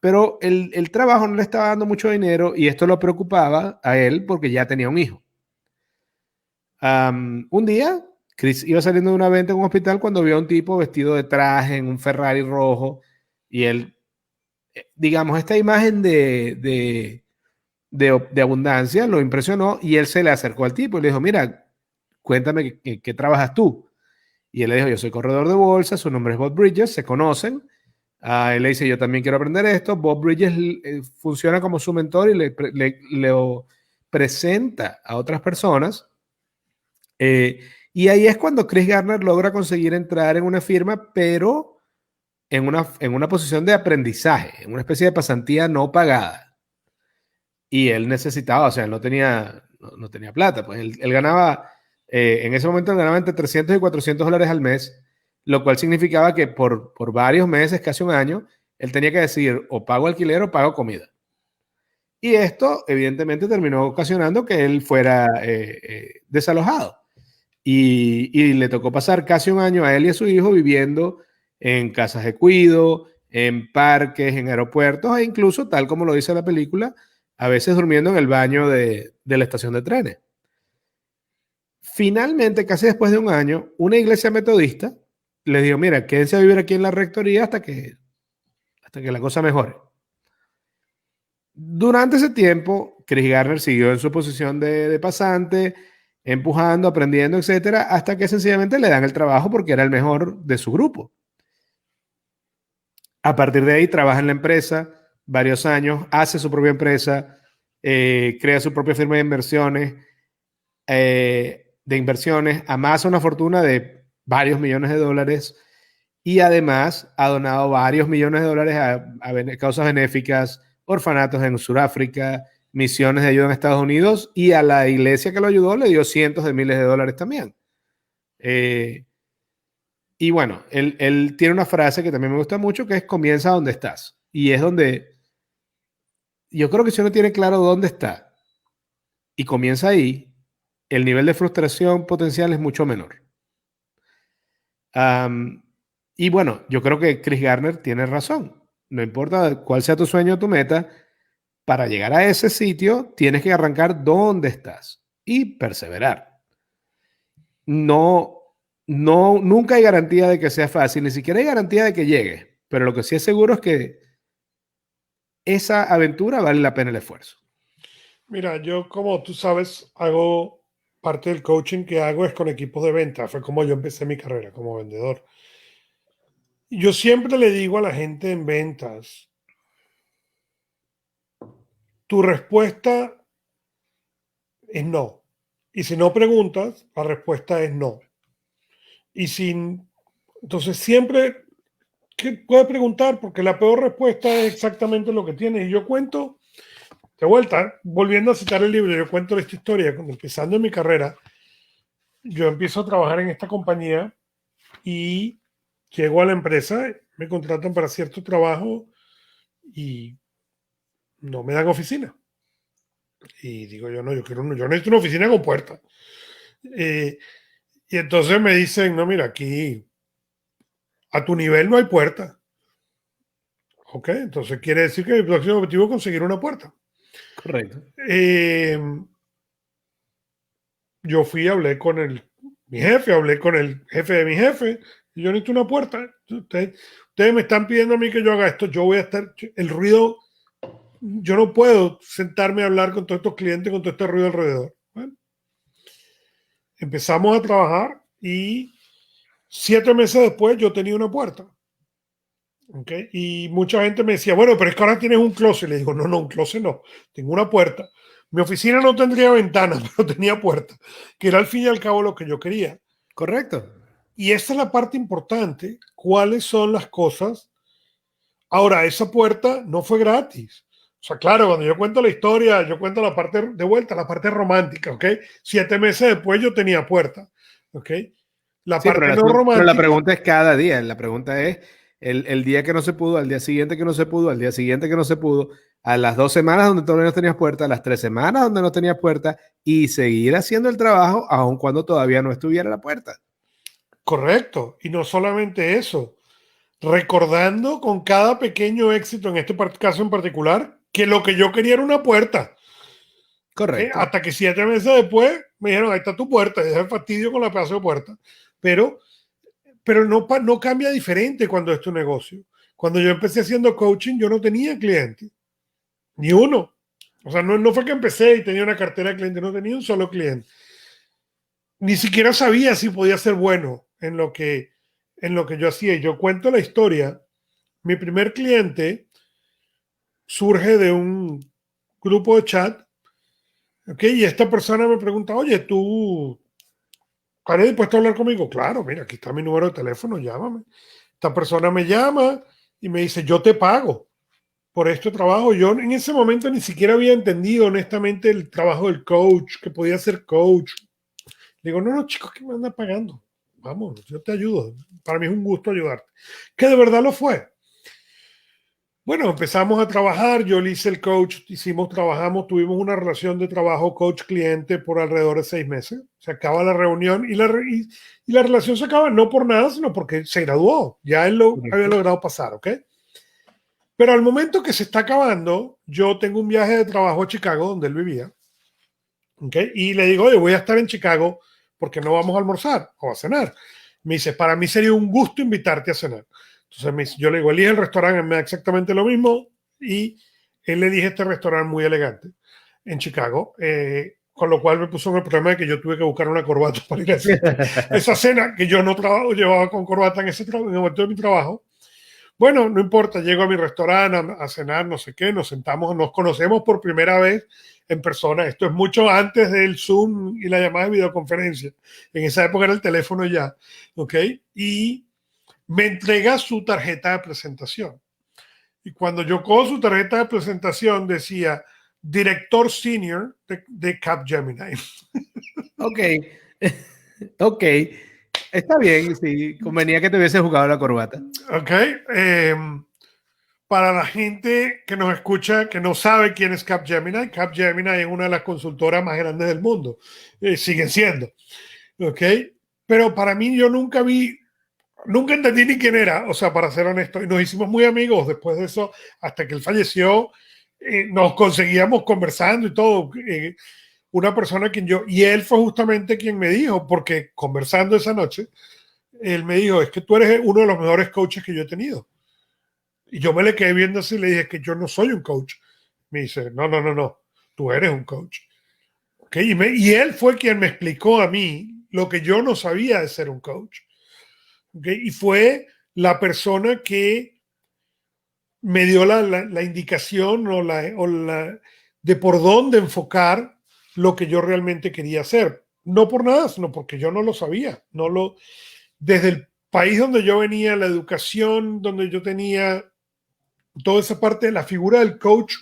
Pero el trabajo no le estaba dando mucho dinero y esto lo preocupaba a él porque ya tenía un hijo. Un día, Chris iba saliendo de una venta en un hospital cuando vio a un tipo vestido de traje en un Ferrari rojo y él, digamos, esta imagen de abundancia lo impresionó y él se le acercó al tipo y le dijo, mira, cuéntame qué trabajas tú. Y él le dijo, yo soy corredor de bolsa, su nombre es Bob Bridges, se conocen. Él le dice, yo también quiero aprender esto. Bob Bridges funciona como su mentor y le presenta a otras personas. Y ahí es cuando Chris Garner logra conseguir entrar en una firma, pero en una posición de aprendizaje, en una especie de pasantía no pagada. Y él necesitaba, o sea, él no tenía plata, pues él ganaba, en ese momento él ganaba entre 300 y 400 dólares al mes, lo cual significaba que por varios meses, casi un año, él tenía que decir o pago alquiler o pago comida. Y esto evidentemente terminó ocasionando que él fuera desalojado. Y le tocó pasar casi un año a él y a su hijo viviendo en casas de cuido, en parques, en aeropuertos e incluso, tal como lo dice la película, a veces durmiendo en el baño de la estación de trenes. Finalmente, casi después de un año, una iglesia metodista les dijo, mira, quédense a vivir aquí en la rectoría hasta que la cosa mejore. Durante ese tiempo, Chris Garner siguió en su posición de pasante, empujando, aprendiendo, etcétera, hasta que sencillamente le dan el trabajo porque era el mejor de su grupo. A partir de ahí trabaja en la empresa varios años, hace su propia empresa, crea su propia firma de inversiones, amasa una fortuna de varios millones de dólares y además ha donado varios millones de dólares a causas benéficas, orfanatos en Sudáfrica, misiones de ayuda en Estados Unidos, y a la iglesia que lo ayudó le dio cientos de miles de dólares también. Y bueno, él tiene una frase que también me gusta mucho, que es comienza donde estás. Y es donde yo creo que si uno tiene claro dónde está y comienza ahí, el nivel de frustración potencial es mucho menor. Y bueno, yo creo que Chris Garner tiene razón. No importa cuál sea tu sueño o tu meta, para llegar a ese sitio tienes que arrancar donde estás y perseverar. No, nunca hay garantía de que sea fácil, ni siquiera hay garantía de que llegue. Pero lo que sí es seguro es que esa aventura vale la pena el esfuerzo. Mira, yo como tú sabes, hago parte del coaching que hago es con equipos de venta. Fue como yo empecé mi carrera como vendedor. Yo siempre le digo a la gente en ventas, tu respuesta es no. Y si no preguntas, la respuesta es no. Y sin, entonces siempre que puedes preguntar, porque la peor respuesta es exactamente lo que tienes. Y yo cuento, de vuelta, volviendo a citar el libro, yo cuento esta historia, cuando empezando en mi carrera, yo empiezo a trabajar en esta compañía y llego a la empresa, me contratan para cierto trabajo y no me dan oficina. Y digo yo, no, yo necesito una oficina con puerta. Y entonces me dicen, no, mira, aquí a tu nivel no hay puerta. Ok, entonces quiere decir que mi próximo objetivo es conseguir una puerta. Correcto. Eh, yo fui, mi jefe, hablé con el jefe de mi jefe, y yo necesito una puerta. Ustedes me están pidiendo a mí que yo haga esto, yo voy a estar, el ruido, yo no puedo sentarme a hablar con todos estos clientes con todo este ruido alrededor. Bueno, empezamos a trabajar y 7 meses después yo tenía una puerta. ¿Okay? Y mucha gente me decía, bueno, pero es que ahora tienes un closet. Le digo, no, un closet no, tengo una puerta. Mi oficina no tendría ventanas, pero tenía puerta, que era al fin y al cabo lo que yo quería. Correcto. Y esa es la parte importante. ¿Cuáles son las cosas? Ahora, esa puerta no fue gratis. O sea, claro, cuando yo cuento la historia, yo cuento la parte de vuelta, la parte romántica, ¿ok? 7 meses después yo tenía puerta, ¿ok? La Sí, parte no pero la romántica, pregunta es cada día. La pregunta es el día que no se pudo, al día siguiente que no se pudo, al día siguiente que no se pudo, a las 2 semanas donde todavía no tenías puerta, a las 3 semanas donde no tenías puerta y seguir haciendo el trabajo aun cuando todavía no estuviera la puerta. correcto. Y no solamente eso, recordando con cada pequeño éxito, en este caso en particular, que lo que yo quería era una puerta. ¿Okay? Correcto. Hasta que 7 meses después me dijeron, ahí está tu puerta, y deja el fastidio con la pedazo de puerta. Pero no cambia diferente cuando es tu negocio. Cuando yo empecé haciendo coaching, yo no tenía clientes, ni uno. O sea, no fue que empecé y tenía una cartera de clientes, no tenía un solo cliente. Ni siquiera sabía si podía ser bueno en lo que yo hacía. Y yo cuento la historia. Mi primer cliente surge de un grupo de chat, ¿ok? Y esta persona me pregunta, oye, ¿tú ¿estás dispuesto a hablar conmigo? Claro, mira, aquí está mi número de teléfono, llámame. Esta persona me llama y me dice, yo te pago por este trabajo. Yo en ese momento ni siquiera había entendido honestamente el trabajo del coach, que podía ser coach. Le digo, no, chicos, ¿qué me anda pagando? Vamos, yo te ayudo. Para mí es un gusto ayudarte. Que de verdad lo fue. Bueno, empezamos a trabajar, yo le hice el coach, trabajamos, tuvimos una relación de trabajo coach-cliente por alrededor de 6 meses. Se acaba la reunión y la relación se acaba no por nada, sino porque se graduó. Ya él lo había logrado pasar, ¿ok? Pero al momento que se está acabando, yo tengo un viaje de trabajo a Chicago, donde él vivía, ¿ok? Y le digo, oye, voy a estar en Chicago porque no vamos a almorzar o a cenar. Me dice, para mí sería un gusto invitarte a cenar. Entonces yo le digo, elige el restaurante, me da exactamente lo mismo, y él le dije este restaurante muy elegante en Chicago, con lo cual me puso en el problema de que yo tuve que buscar una corbata para ir a esa cena, que yo no llevaba con corbata en en el momento de mi trabajo. Bueno, no importa, llego a mi restaurante a cenar, no sé qué, nos sentamos, nos conocemos por primera vez en persona. Esto es mucho antes del Zoom y la llamada de videoconferencia. En esa época era el teléfono ya, ¿ok? Y me entrega su tarjeta de presentación. Y cuando yo cojo su tarjeta de presentación decía director senior de Capgemini. Ok, ok. Está bien, sí. Convenía que te hubiese jugado la corbata. Ok. Para la gente que nos escucha, que no sabe quién es Capgemini, Capgemini es una de las consultoras más grandes del mundo. Siguen siendo. Ok. Pero para mí yo nunca entendí ni quién era, o sea, para ser honesto. Y nos hicimos muy amigos después de eso, hasta que él falleció. Nos conseguíamos conversando y todo. Una persona y él fue justamente quien me dijo, porque conversando esa noche, él me dijo, es que tú eres uno de los mejores coaches que yo he tenido. Y yo me le quedé viendo así y le dije que yo no soy un coach. Me dice, no, tú eres un coach. ¿Okay? Y él fue quien me explicó a mí lo que yo no sabía de ser un coach. ¿Okay? Y fue la persona que me dio la indicación de por dónde enfocar lo que yo realmente quería hacer. No por nada, sino porque yo no lo sabía. Desde el país donde yo venía, la educación donde yo tenía, toda esa parte de la figura del coach,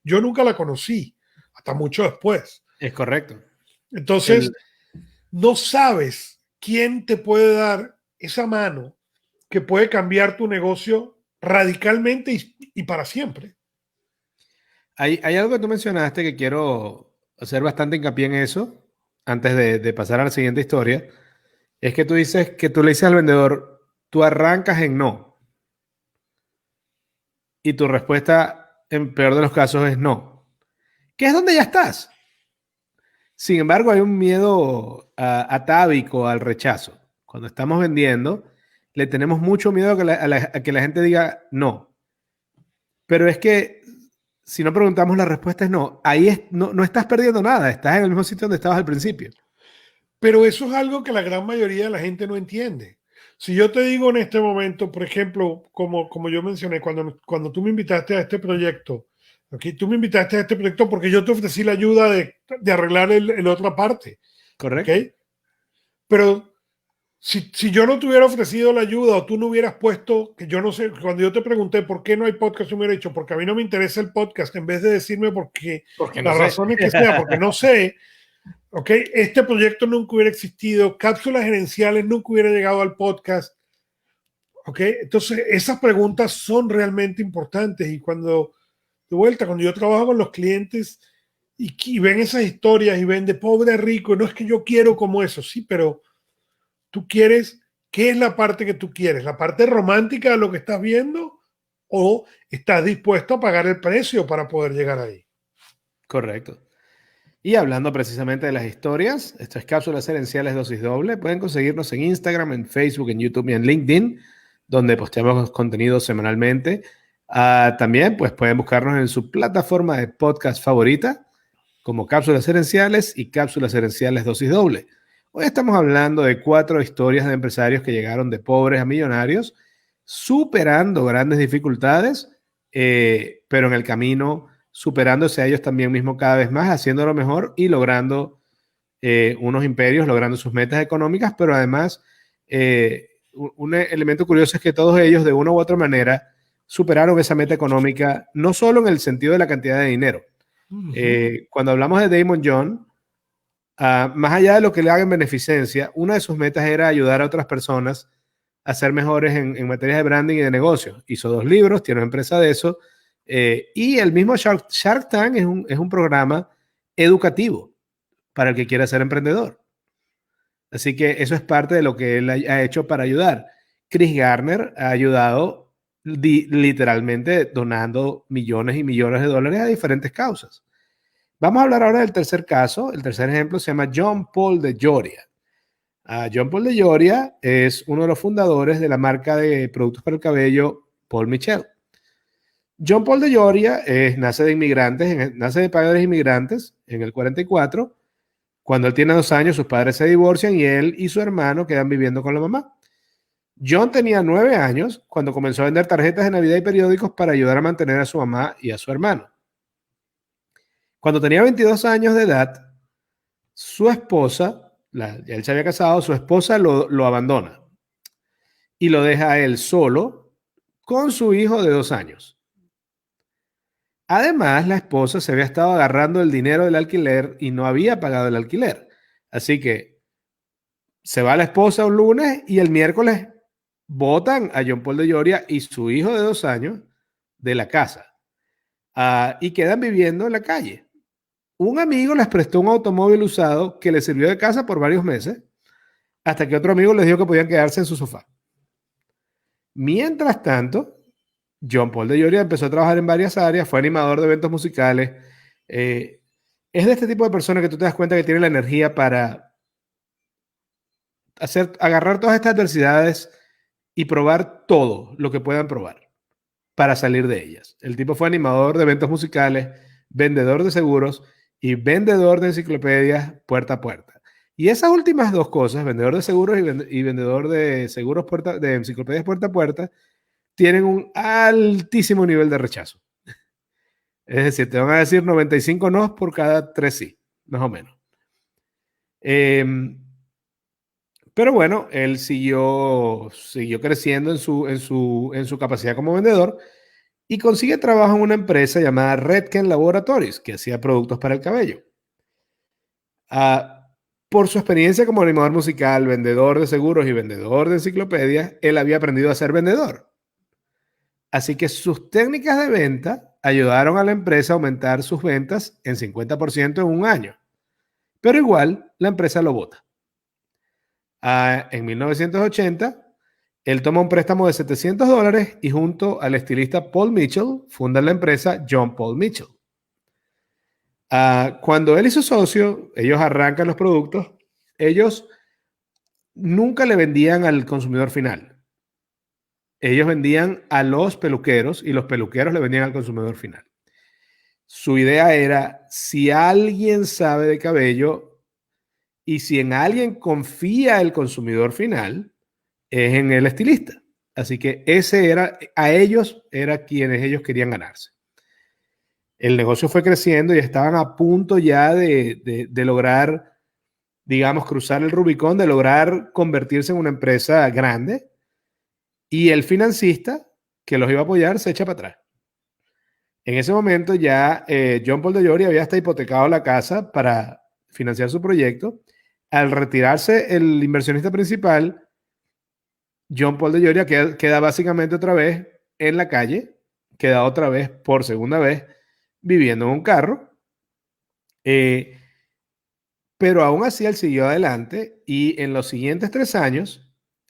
yo nunca la conocí, hasta mucho después. Es correcto. Entonces, no sabes quién te puede dar esa mano que puede cambiar tu negocio radicalmente y para siempre. Hay algo que tú mencionaste que quiero hacer bastante hincapié en eso, antes de pasar a la siguiente historia. Es que tú dices que tú le dices al vendedor, tú arrancas en no. Y tu respuesta, en peor de los casos, es no. Que es donde ya estás. Sin embargo, hay un miedo atávico al rechazo. Cuando estamos vendiendo, le tenemos mucho miedo a que la gente diga no. Pero es que si no preguntamos, la respuesta es no. No estás perdiendo nada, estás en el mismo sitio donde estabas al principio. Pero eso es algo que la gran mayoría de la gente no entiende. Si yo te digo en este momento, por ejemplo, como yo mencioné, cuando tú me invitaste a este proyecto, ¿okay? Tú me invitaste a este proyecto porque yo te ofrecí la ayuda de arreglar el otra parte. Correcto. ¿Okay? Pero si yo no te hubiera ofrecido la ayuda o tú no hubieras puesto, que yo no sé, cuando yo te pregunté por qué no hay podcast, tú me hubieras dicho, porque a mí no me interesa el podcast, en vez de decirme porque no las razones que sea, porque no sé, ¿ok? Este proyecto nunca hubiera existido, cápsulas gerenciales nunca hubiera llegado al podcast, ¿ok? Entonces, esas preguntas son realmente importantes y cuando yo trabajo con los clientes y ven esas historias y ven de pobre a rico, no es que yo quiero como eso, sí, pero tú quieres, ¿qué es la parte que tú quieres? ¿La parte romántica de lo que estás viendo o estás dispuesto a pagar el precio para poder llegar ahí? Correcto. Y hablando precisamente de las historias, esto es Cápsulas Herenciales Dosis Doble. Pueden conseguirnos en Instagram, en Facebook, en YouTube y en LinkedIn, donde posteamos contenido semanalmente. También pues pueden buscarnos en su plataforma de podcast favorita, como Cápsulas Herenciales y Cápsulas Herenciales Dosis Doble. Hoy estamos hablando de 4 historias de empresarios que llegaron de pobres a millonarios, superando grandes dificultades, pero en el camino superándose a ellos también mismos cada vez más, haciéndolo mejor y logrando unos imperios, logrando sus metas económicas, pero además un elemento curioso es que todos ellos de una u otra manera superaron esa meta económica, no solo en el sentido de la cantidad de dinero. Cuando hablamos de Damon John, más allá de lo que le haga en beneficencia, una de sus metas era ayudar a otras personas a ser mejores en materia de branding y de negocios. Hizo 2 libros, tiene una empresa de eso, y el mismo Shark Tank es un programa educativo para el que quiera ser emprendedor. Así que eso es parte de lo que él ha hecho para ayudar. Chris Garner ha ayudado literalmente donando millones y millones de dólares a diferentes causas. Vamos a hablar ahora del tercer caso. El tercer ejemplo se llama John Paul de Joria. John Paul de Lloria es uno de los fundadores de la marca de productos para el cabello Paul Mitchell. John Paul de Lloria nace de padres inmigrantes en el 44. Cuando él tiene 2 años, sus padres se divorcian y él y su hermano quedan viviendo con la mamá. John tenía 9 años cuando comenzó a vender tarjetas de Navidad y periódicos para ayudar a mantener a su mamá y a su hermano. Cuando tenía 22 años de edad, su esposa, él se había casado, su esposa lo abandona y lo deja a él solo con su hijo de 2 años. Además, la esposa se había estado agarrando el dinero del alquiler y no había pagado el alquiler. Así que se va la esposa un lunes y el miércoles botan a John Paul de Lloria y su hijo de 2 años de la casa y quedan viviendo en la calle. Un amigo les prestó un automóvil usado que les sirvió de casa por varios meses hasta que otro amigo les dijo que podían quedarse en su sofá. Mientras tanto, John Paul de Lloria empezó a trabajar en varias áreas, fue animador de eventos musicales. Es de este tipo de personas que tú te das cuenta que tiene la energía para agarrar todas estas adversidades y probar todo lo que puedan probar para salir de ellas. El tipo fue animador de eventos musicales, vendedor de seguros y vendedor de enciclopedias puerta a puerta. Y esas últimas dos cosas, vendedor de seguros y vendedor de seguros de enciclopedias puerta a puerta, tienen un altísimo nivel de rechazo. Es decir, te van a decir 95 no por cada 3 sí, más o menos. Pero bueno, él siguió creciendo en su capacidad como vendedor y consigue trabajo en una empresa llamada Redken Laboratories, que hacía productos para el cabello. Por su experiencia como animador musical, vendedor de seguros y vendedor de enciclopedias, él había aprendido a ser vendedor. Así que sus técnicas de venta ayudaron a la empresa a aumentar sus ventas en 50% en un año. Pero igual, la empresa lo bota. En 1980, él toma un préstamo de $700 y junto al estilista Paul Mitchell fundan la empresa John Paul Mitchell. Cuando él y su socio, ellos arrancan los productos, ellos nunca le vendían al consumidor final. Ellos vendían a los peluqueros y los peluqueros le vendían al consumidor final. Su idea era, si alguien sabe de cabello y si en alguien confía el consumidor final, es en el estilista. Así que era quienes ellos querían ganarse. El negocio fue creciendo y estaban a punto ya de lograr, digamos, cruzar el Rubicón, de lograr convertirse en una empresa grande. Y el financista que los iba a apoyar se echa para atrás. En ese momento ya John Paul de Lloria había hasta hipotecado la casa para financiar su proyecto. Al retirarse el inversionista principal, John Paul de Lloria queda básicamente otra vez en la calle, queda otra vez, por segunda vez, viviendo en un carro. Pero aún así él siguió adelante y en los siguientes 3 años,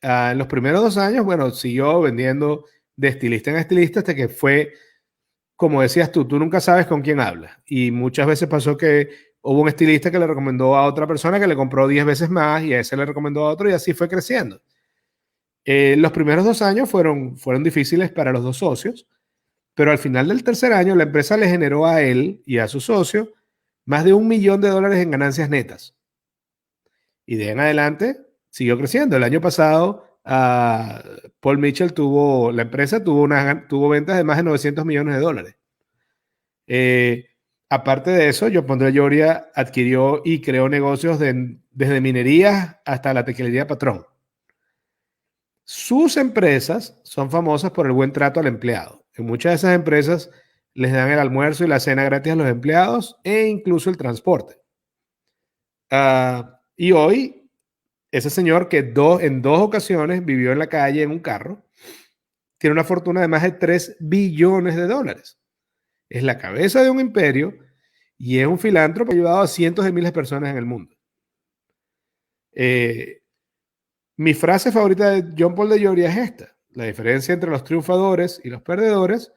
en los primeros 2 años, bueno, siguió vendiendo de estilista en estilista hasta que fue, como decías tú nunca sabes con quién hablas. Y muchas veces pasó que hubo un estilista que le recomendó a otra persona que le compró 10 veces más y a ese le recomendó a otro y así fue creciendo. Los primeros 2 años fueron difíciles para los 2 socios, pero al final del tercer año la empresa le generó a él y a su socio más de $1 millón en ganancias netas. Y de en adelante siguió creciendo. El año pasado, Paul Mitchell la empresa tuvo ventas de más de $900 millones. Aparte de eso, John Paul de Lloria adquirió y creó negocios desde minerías hasta la tequilería Patrón. Sus empresas son famosas por el buen trato al empleado. En muchas de esas empresas les dan el almuerzo y la cena gratis a los empleados e incluso el transporte. Y hoy, ese señor que en 2 ocasiones vivió en la calle en un carro, tiene una fortuna de más de $3 billones. Es la cabeza de un imperio y es un filántropo que ha ayudado a cientos de miles de personas en el mundo. Mi frase favorita de John Paul de Lloria es esta. La diferencia entre los triunfadores y los perdedores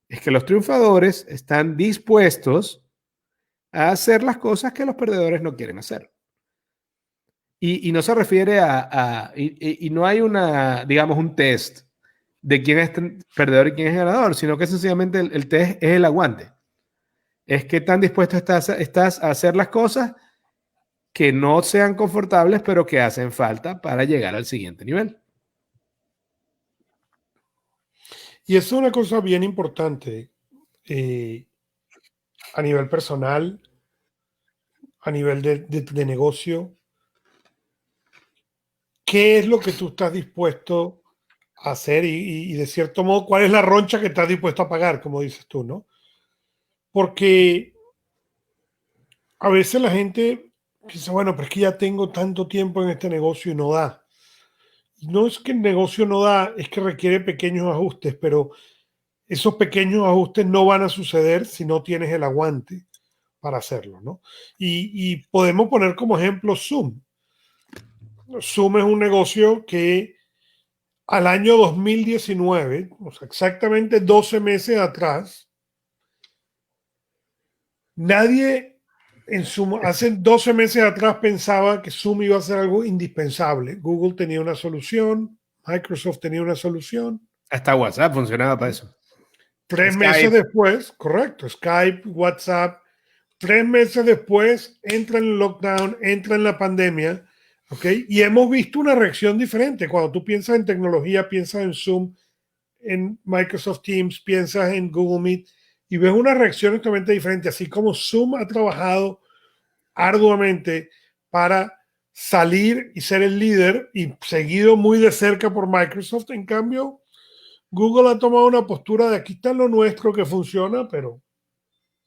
es que los triunfadores están dispuestos a hacer las cosas que los perdedores no quieren hacer. Y no se refiere y no hay una, digamos, un test de quién es perdedor y quién es ganador, sino que sencillamente el test es el aguante. Es qué tan dispuesto estás a hacer las cosas que no sean confortables, pero que hacen falta para llegar al siguiente nivel. Y eso es una cosa bien importante a nivel personal, a nivel de negocio. ¿Qué es lo que tú estás dispuesto a hacer y de cierto modo, cuál es la roncha que estás dispuesto a pagar, como dices tú, ¿no? Porque a veces la gente dice, bueno, pero es que ya tengo tanto tiempo en este negocio y no da. Y no es que el negocio no da, es que requiere pequeños ajustes, pero esos pequeños ajustes no van a suceder si no tienes el aguante para hacerlo, ¿no? Y podemos poner como ejemplo Zoom. Zoom es un negocio que al año 2019, o sea, exactamente 12 meses atrás, nadie hace 12 meses atrás pensaba que Zoom iba a ser algo indispensable. Google tenía una solución, Microsoft tenía una solución. Hasta WhatsApp funcionaba para eso. 3 meses después, correcto, Skype, WhatsApp, 3 meses después entra en el lockdown, entra en la pandemia, ¿ok? Y hemos visto una reacción diferente. Cuando tú piensas en tecnología, piensas en Zoom, en Microsoft Teams, piensas en Google Meet y ves una reacción totalmente diferente. Así como Zoom ha trabajado arduamente para salir y ser el líder y seguido muy de cerca por Microsoft, en cambio, Google ha tomado una postura de aquí está lo nuestro que funciona, pero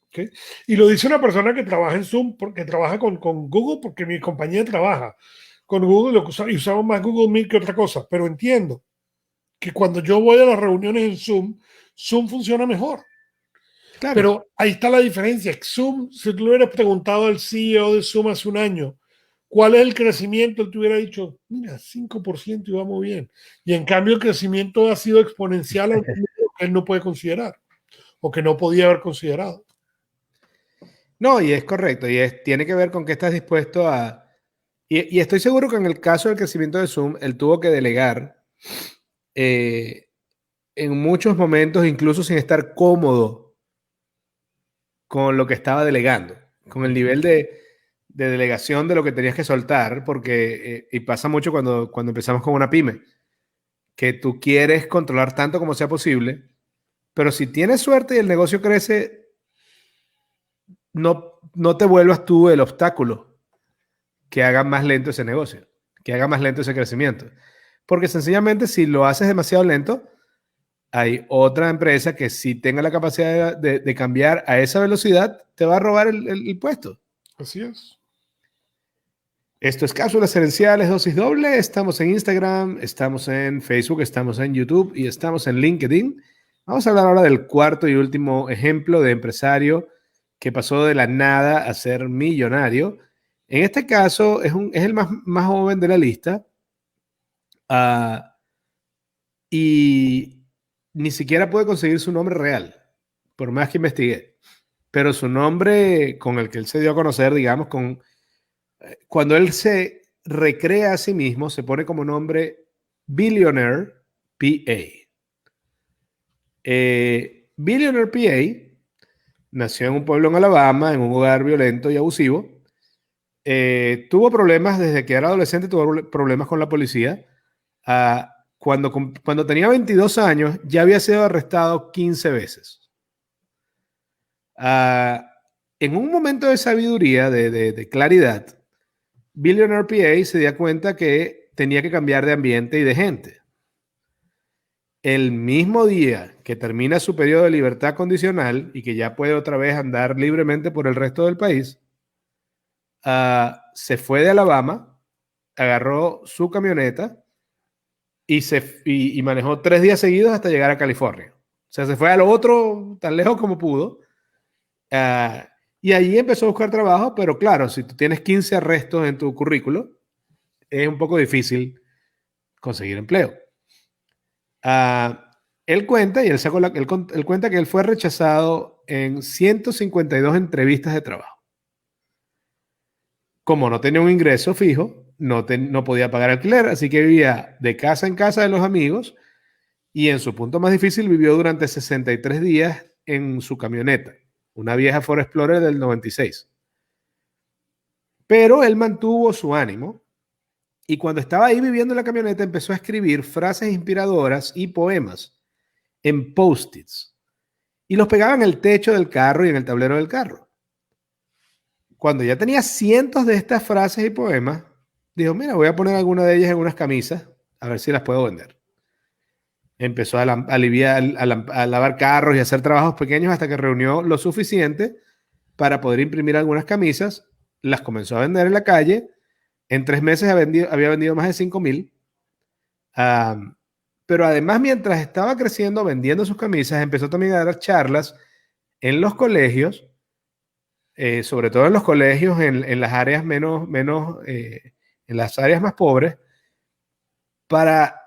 ¿okay? Y lo dice una persona que trabaja en Zoom, porque trabaja con Google, porque mi compañía trabaja con Google y usamos más Google Meet que otra cosa, pero entiendo que cuando yo voy a las reuniones en Zoom, Zoom funciona mejor. Claro. Pero ahí está la diferencia. Zoom, si tú le hubieras preguntado al CEO de Zoom hace un año, ¿cuál es el crecimiento? Él te hubiera dicho, mira, 5% y vamos bien. Y en cambio el crecimiento ha sido exponencial a un número que él no puede considerar o que no podía haber considerado. No, y es correcto, tiene que ver con que estás dispuesto a... Y estoy seguro que en el caso del crecimiento de Zoom, él tuvo que delegar en muchos momentos, incluso sin estar cómodo con lo que estaba delegando, con el nivel de delegación de lo que tenías que soltar, porque, y pasa mucho cuando empezamos con una pyme, que tú quieres controlar tanto como sea posible, pero si tienes suerte y el negocio crece, no te vuelvas tú el obstáculo que haga más lento ese negocio, que haga más lento ese crecimiento. Porque sencillamente si lo haces demasiado lento, hay otra empresa que si tenga la capacidad de cambiar a esa velocidad, te va a robar el puesto. Así es. Esto es Cápsulas Gerenciales Dosis Doble. Estamos en Instagram, estamos en Facebook, estamos en YouTube y estamos en LinkedIn. Vamos a hablar ahora del cuarto y último ejemplo de empresario que pasó de la nada a ser millonario. En este caso es el más joven de la lista y ni siquiera puede conseguir su nombre real, por más que investigué. Pero su nombre con el que él se dio a conocer, digamos, cuando él se recrea a sí mismo, se pone como nombre Billionaire PA. Billionaire PA nació en un pueblo en Alabama, en un hogar violento y abusivo. Tuvo problemas desde que era adolescente, tuvo problemas con la policía. Cuando tenía 22 años, ya había sido arrestado 15 veces. En un momento de sabiduría, de claridad, Billionaire PA se dio cuenta que tenía que cambiar de ambiente y de gente. El mismo día que termina su periodo de libertad condicional y que ya puede otra vez andar libremente por el resto del país, se fue de Alabama, agarró su camioneta y manejó 3 días seguidos hasta llegar a California. O sea, se fue a lo otro tan lejos como pudo. Y allí empezó a buscar trabajo, pero claro, si tú tienes 15 arrestos en tu currículo, es un poco difícil conseguir empleo. Él cuenta, y él cuenta que él fue rechazado en 152 entrevistas de trabajo. Como no tenía un ingreso fijo, no podía pagar alquiler, así que vivía de casa en casa de los amigos y en su punto más difícil vivió durante 63 días en su camioneta, una vieja Ford Explorer del 96. Pero él mantuvo su ánimo y cuando estaba ahí viviendo en la camioneta empezó a escribir frases inspiradoras y poemas en post-its y los pegaba en el techo del carro y en el tablero del carro. Cuando ya tenía cientos de estas frases y poemas, dijo, mira, voy a poner alguna de ellas en unas camisas a ver si las puedo vender. Empezó a lavar carros y a hacer trabajos pequeños hasta que reunió lo suficiente para poder imprimir algunas camisas. Las comenzó a vender en la calle. En 3 meses había vendido más de 5,000. Pero además, mientras estaba creciendo vendiendo sus camisas, empezó también a dar charlas en los colegios, sobre todo en los colegios en las áreas en las áreas más pobres, para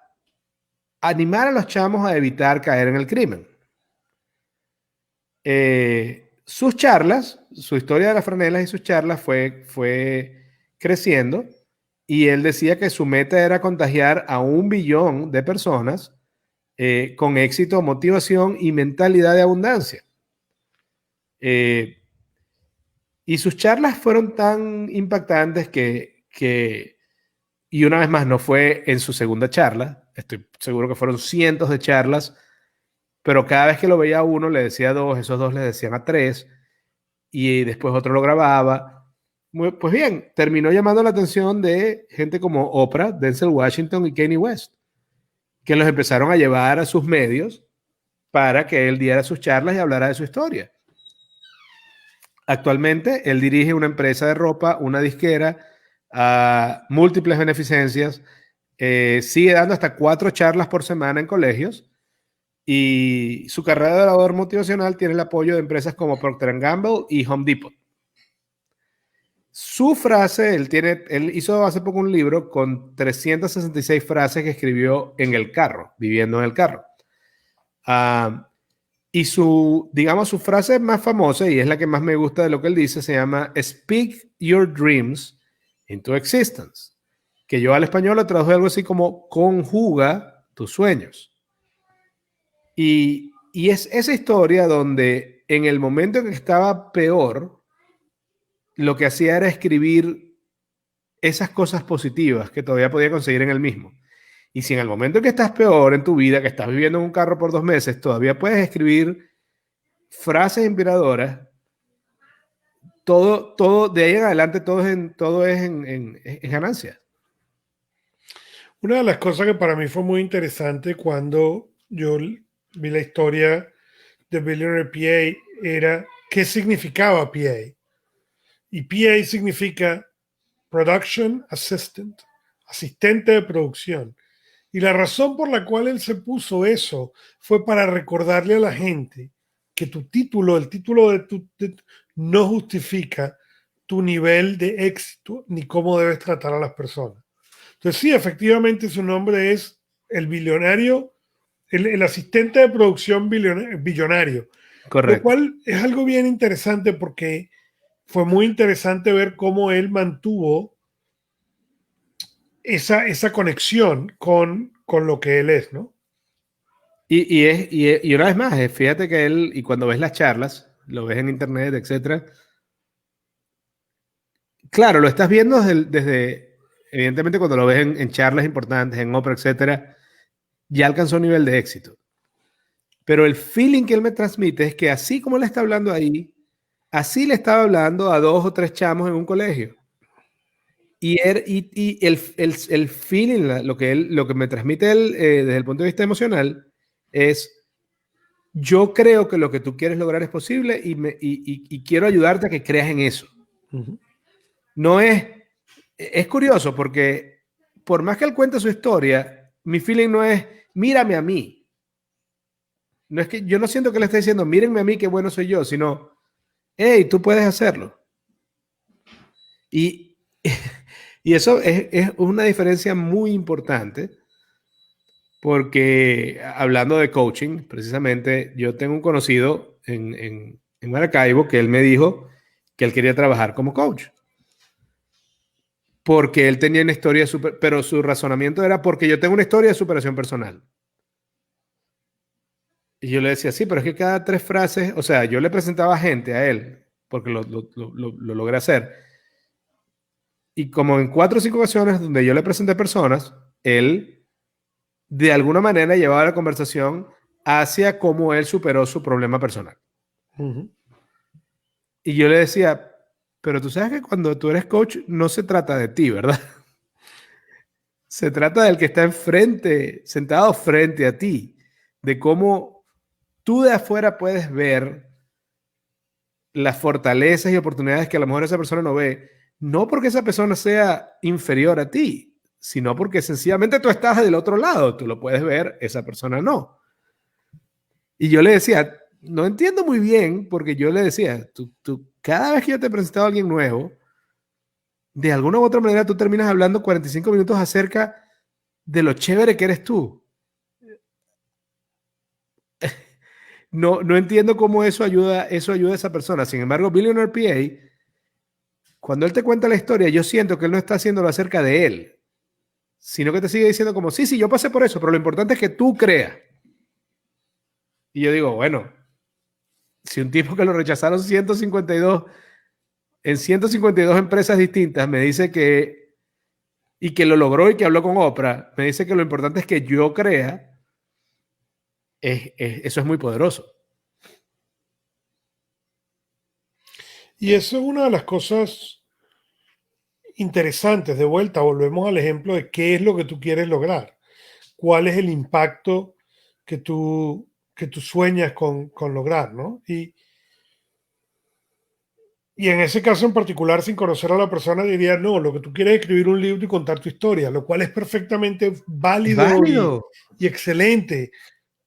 animar a los chamos a evitar caer en el crimen. Sus charlas, su historia de las franelas y sus charlas fue creciendo y él decía que su meta era contagiar a 1 billón de personas con éxito, motivación y mentalidad de abundancia. Y sus charlas fueron tan impactantes y una vez más no fue en su segunda charla, estoy seguro que fueron cientos de charlas, pero cada vez que lo veía a uno le decía a 2, esos 2 le decían a 3 y después otro lo grababa. Pues bien, terminó llamando la atención de gente como Oprah, Denzel Washington y Kanye West, que los empezaron a llevar a sus medios para que él diera sus charlas y hablara de su historia. Actualmente, él dirige una empresa de ropa, una disquera, múltiples beneficencias, sigue dando hasta 4 charlas por semana en colegios y su carrera de orador motivacional tiene el apoyo de empresas como Procter & Gamble y Home Depot. Su frase, él hizo hace poco un libro con 366 frases que escribió en el carro, viviendo en el carro. Y su frase más famosa, y es la que más me gusta de lo que él dice, se llama Speak your dreams into existence, que yo al español lo traduje algo así como conjuga tus sueños. Y es esa historia donde en el momento en que estaba peor, lo que hacía era escribir esas cosas positivas que todavía podía conseguir en el mismo. Y si en el momento en que estás peor en tu vida, que estás viviendo en un carro por 2 meses, todavía puedes escribir frases inspiradoras, todo de ahí en adelante, todo es en ganancia. Una de las cosas que para mí fue muy interesante cuando yo vi la historia de Billionaire PA era qué significaba PA. Y PA significa Production Assistant, asistente de producción. Y la razón por la cual él se puso eso fue para recordarle a la gente que el título no justifica tu nivel de éxito ni cómo debes tratar a las personas. Entonces sí, efectivamente su nombre es el billonario, el asistente de producción billonario. Correcto. Lo cual es algo bien interesante porque fue muy interesante ver cómo él mantuvo esa conexión con lo que él es, ¿no? Y una vez más, fíjate que él, y cuando ves las charlas, lo ves en internet, etcétera, claro, lo estás viendo desde evidentemente cuando lo ves en charlas importantes, en Oprah, etcétera, ya alcanzó un nivel de éxito. Pero el feeling que él me transmite es que así como le está hablando ahí, así le estaba hablando a 2 o 3 chamos en un colegio. Y el feeling, lo que me transmite él desde el punto de vista emocional es, yo creo que lo que tú quieres lograr es posible y quiero ayudarte a que creas en eso. Uh-huh. No es curioso porque por más que él cuente su historia, mi feeling no es, mírame a mí. No es que yo no siento que le esté diciendo, mírenme a mí, qué bueno soy yo, sino, hey, tú puedes hacerlo. Y eso es una diferencia muy importante porque hablando de coaching, precisamente yo tengo un conocido en Maracaibo que él me dijo que él quería trabajar como coach. porque él tenía una historia pero su razonamiento era porque yo tengo una historia de superación personal. Y yo le decía, sí, pero es que cada 3 frases, o sea, yo le presentaba gente a él, porque lo logré hacer. Y como en 4 o 5 ocasiones donde yo le presenté personas, él de alguna manera llevaba la conversación hacia cómo él superó su problema personal. Uh-huh. Y yo le decía, pero tú sabes que cuando tú eres coach no se trata de ti, ¿verdad? Se trata del que está enfrente, sentado frente a ti, de cómo tú de afuera puedes ver las fortalezas y oportunidades que a lo mejor esa persona no ve, no porque esa persona sea inferior a ti, sino porque sencillamente tú estás del otro lado, tú lo puedes ver, esa persona no. Y yo le decía, no entiendo muy bien, porque yo le decía, cada vez que yo te he presentado a alguien nuevo, de alguna u otra manera tú terminas hablando 45 minutos acerca de lo chévere que eres tú. No entiendo cómo eso ayuda a esa persona. Sin embargo, Billionaire PA, cuando él te cuenta la historia, yo siento que él no está haciéndolo acerca de él, sino que te sigue diciendo como, sí, yo pasé por eso, pero lo importante es que tú creas. Y yo digo, bueno, si un tipo que lo rechazaron 152 en 152 empresas distintas me dice y que lo logró y que habló con Oprah, me dice que lo importante es que yo crea, eso es muy poderoso. Y eso es una de las cosas interesantes. De vuelta, volvemos al ejemplo de qué es lo que tú quieres lograr. ¿Cuál es el impacto que tú sueñas con lograr, ¿no? Y en ese caso en particular, sin conocer a la persona, diría, no, lo que tú quieres es escribir un libro y contar tu historia, lo cual es perfectamente válido Válido. y excelente,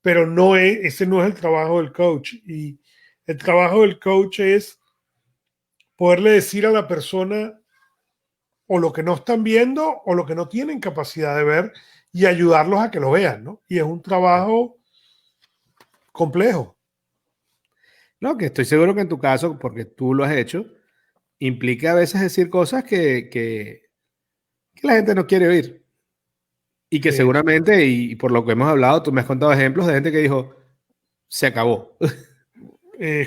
pero ese no es el trabajo del coach. Y el trabajo del coach es poderle decir a la persona o lo que no están viendo o lo que no tienen capacidad de ver y ayudarlos a que lo vean, ¿no? Y es un trabajo complejo. No, que estoy seguro que en tu caso, porque tú lo has hecho, implica a veces decir cosas que la gente no quiere oír. Y que Es, seguramente, y por lo que hemos hablado, tú me has contado ejemplos de gente que dijo, se acabó.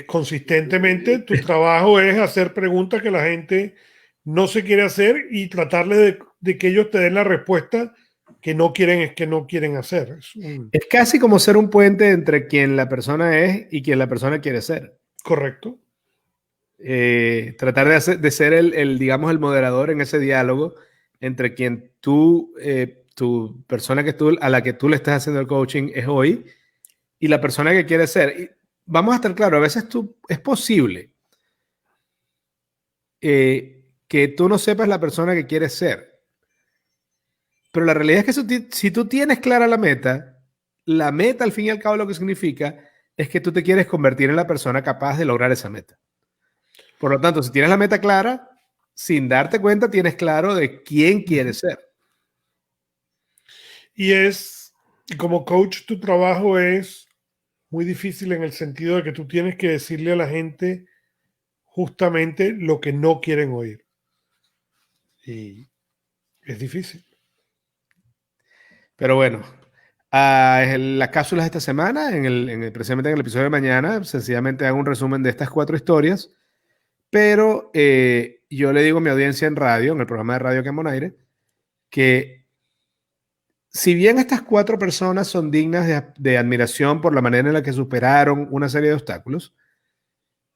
consistentemente tu trabajo es hacer preguntas que la gente no se quiere hacer y tratarle de que ellos te den la respuesta que no quieren hacer. Es casi como ser un puente entre quien la persona es y quien la persona quiere ser. Correcto. Tratar de ser digamos, el moderador en ese diálogo entre quien tu persona a la que tú le estás haciendo el coaching es hoy y la persona que quiere ser. Y vamos a estar claros, a veces es posible que tú no sepas la persona que quieres ser. Pero la realidad es que si tú tienes clara la meta al fin y al cabo lo que significa es que tú te quieres convertir en la persona capaz de lograr esa meta. Por lo tanto, si tienes la meta clara, sin darte cuenta, tienes claro de quién quieres ser. Y como coach, tu trabajo es muy difícil en el sentido de que tú tienes que decirle a la gente justamente lo que no quieren oír. Y es difícil. Pero bueno, en las cápsulas de esta semana, precisamente en el episodio de mañana, sencillamente hago un resumen de estas 4 historias, pero yo le digo a mi audiencia en radio, en el programa de radio Quemón Aire, que si bien estas 4 personas son dignas de admiración por la manera en la que superaron una serie de obstáculos,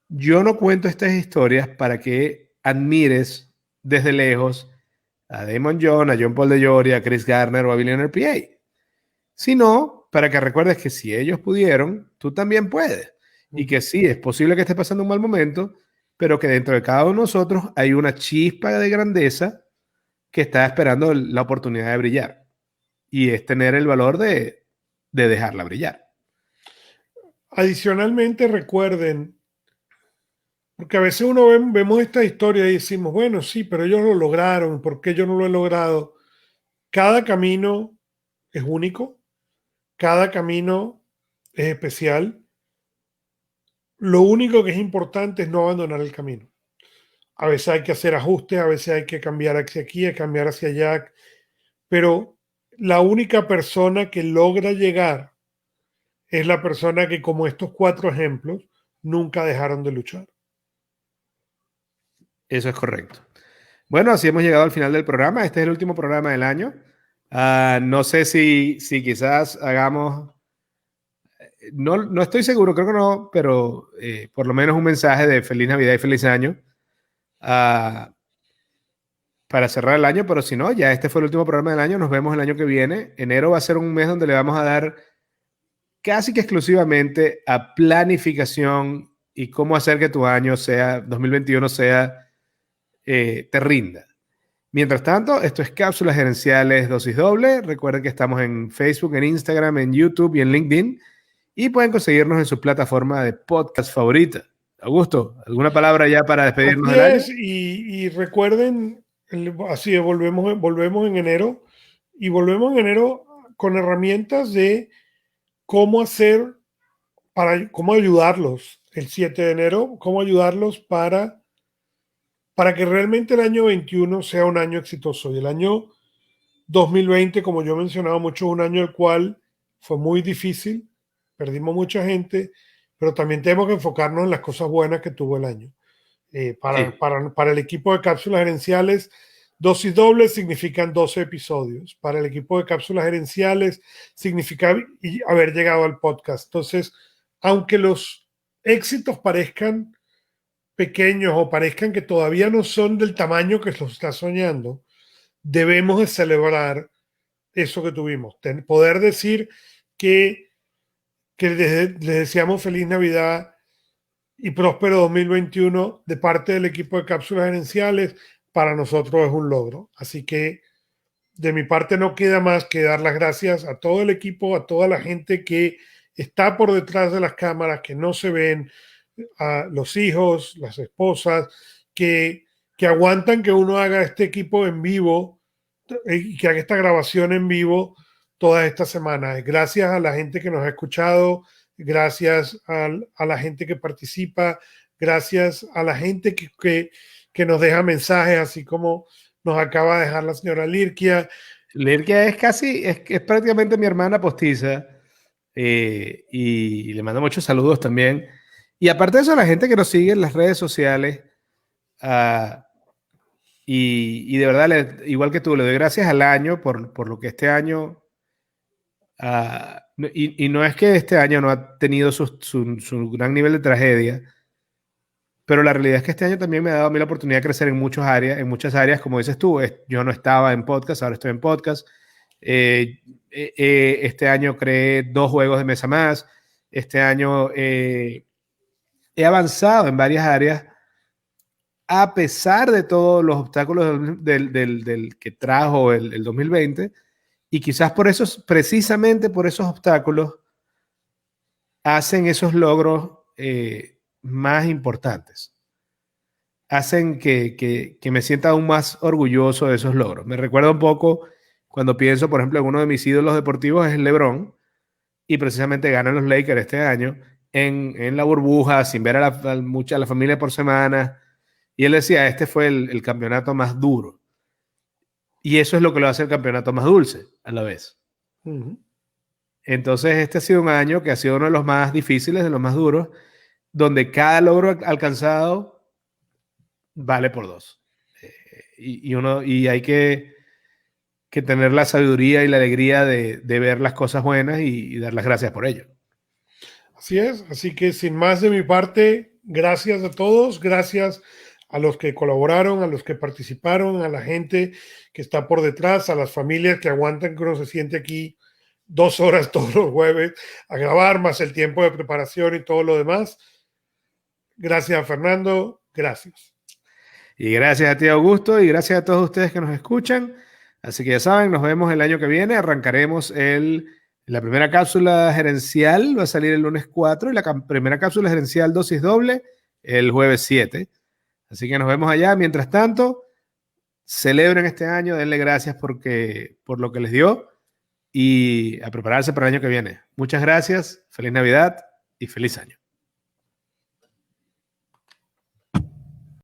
yo no cuento estas historias para que admires desde lejos a Damon John, a John Paul de Joria, a Chris Garner o a Billionaire PA, sino para que recuerdes que si ellos pudieron, tú también puedes. Y que sí, es posible que estés pasando un mal momento, pero que dentro de cada uno de nosotros hay una chispa de grandeza que está esperando la oportunidad de brillar. Y es tener el valor de dejarla brillar. Adicionalmente, recuerden, porque a veces vemos esta historia y decimos, bueno, sí, pero ellos lo lograron, ¿por qué yo no lo he logrado? Cada camino es único, cada camino es especial. Lo único que es importante es no abandonar el camino. A veces hay que hacer ajustes, a veces hay que cambiar hacia aquí, cambiar hacia allá, pero la única persona que logra llegar es la persona que, como estos 4 ejemplos, nunca dejaron de luchar. Eso es correcto. Bueno, así hemos llegado al final del programa. Este es el último programa del año. No sé si quizás hagamos, no estoy seguro, creo que no, pero por lo menos un mensaje de feliz Navidad y feliz año ah, para cerrar el año, pero si no, ya este fue el último programa del año. Nos vemos el año que viene. Enero va a ser un mes donde le vamos a dar casi que exclusivamente a planificación y cómo hacer que tu año sea, 2021 sea, te rinda. Mientras tanto, esto es Cápsulas Gerenciales Dosis Doble. Recuerden que estamos en Facebook, en Instagram, en YouTube y en LinkedIn. Y pueden conseguirnos en su plataforma de podcast favorita. Augusto, ¿alguna palabra ya para despedirnos Así del año? es, y recuerden, así es, volvemos en enero, y volvemos en enero con herramientas de cómo hacer, cómo ayudarlos el 7 de enero, cómo ayudarlos para que realmente el año 21 sea un año exitoso. Y el año 2020, como yo he mencionado mucho, es un año el cual fue muy difícil, perdimos mucha gente, pero también tenemos que enfocarnos en las cosas buenas que tuvo el año. Sí. Para el equipo de cápsulas gerenciales, dosis doble significan 12 episodios. Para el equipo de cápsulas gerenciales significa haber llegado al podcast. Entonces, aunque los éxitos parezcan pequeños o parezcan que todavía no son del tamaño que los está soñando, debemos de celebrar eso que tuvimos. Poder decir que les deseamos feliz Navidad y próspero 2021 de parte del equipo de cápsulas gerenciales, para nosotros es un logro. Así que de mi parte no queda más que dar las gracias a todo el equipo, a toda la gente que está por detrás de las cámaras, que no se ven, a los hijos, las esposas, que aguantan que uno haga este equipo en vivo y que haga esta grabación en vivo todas estas semanas. Gracias a la gente que nos ha escuchado, gracias a la gente que participa, gracias a la gente que nos deja mensajes, así como nos acaba de dejar la señora Lirkia. Lirkia es prácticamente mi hermana postiza y le mando muchos saludos también. Y aparte de eso, la gente que nos sigue en las redes sociales, uh, y de verdad, igual que tú, le doy gracias al año por lo que este año, y no es que este año no ha tenido su gran nivel de tragedia, pero la realidad es que este año también me ha dado a mí la oportunidad de crecer en muchas áreas, como dices tú. Yo no estaba en podcast, ahora estoy en podcast. Este año creé 2 juegos de mesa más. Este año he avanzado en varias áreas a pesar de todos los obstáculos del que trajo el 2020. Y quizás por esos, precisamente por esos obstáculos, hacen esos logros más importantes. Hacen que me sienta aún más orgulloso de esos logros. Me recuerda un poco cuando pienso, por ejemplo, en uno de mis ídolos deportivos es LeBron, y precisamente ganan los Lakers este año en la burbuja, sin ver a la familia por semana. Y él decía, este fue el campeonato más duro. Y eso es lo que lo hace el campeonato más dulce a la vez. Uh-huh. Entonces, este ha sido un año que ha sido uno de los más difíciles, de los más duros, donde cada logro alcanzado vale por 2. Y hay que tener la sabiduría y la alegría de ver las cosas buenas y dar las gracias por ello. Así es, así que sin más de mi parte, gracias a todos, gracias a los que colaboraron, a los que participaron, a la gente que está por detrás, a las familias que aguantan que uno se siente aquí 2 horas todos los jueves a grabar, más el tiempo de preparación y todo lo demás. Gracias a Fernando, gracias. Y gracias a ti, Augusto, y gracias a todos ustedes que nos escuchan. Así que ya saben, nos vemos el año que viene. Arrancaremos la primera cápsula gerencial, va a salir el lunes 4, y la primera cápsula gerencial dosis doble el jueves 7. Así que nos vemos allá. Mientras tanto, celebren este año, denle gracias por lo que les dio y a prepararse para el año que viene. Muchas gracias, feliz Navidad y feliz año.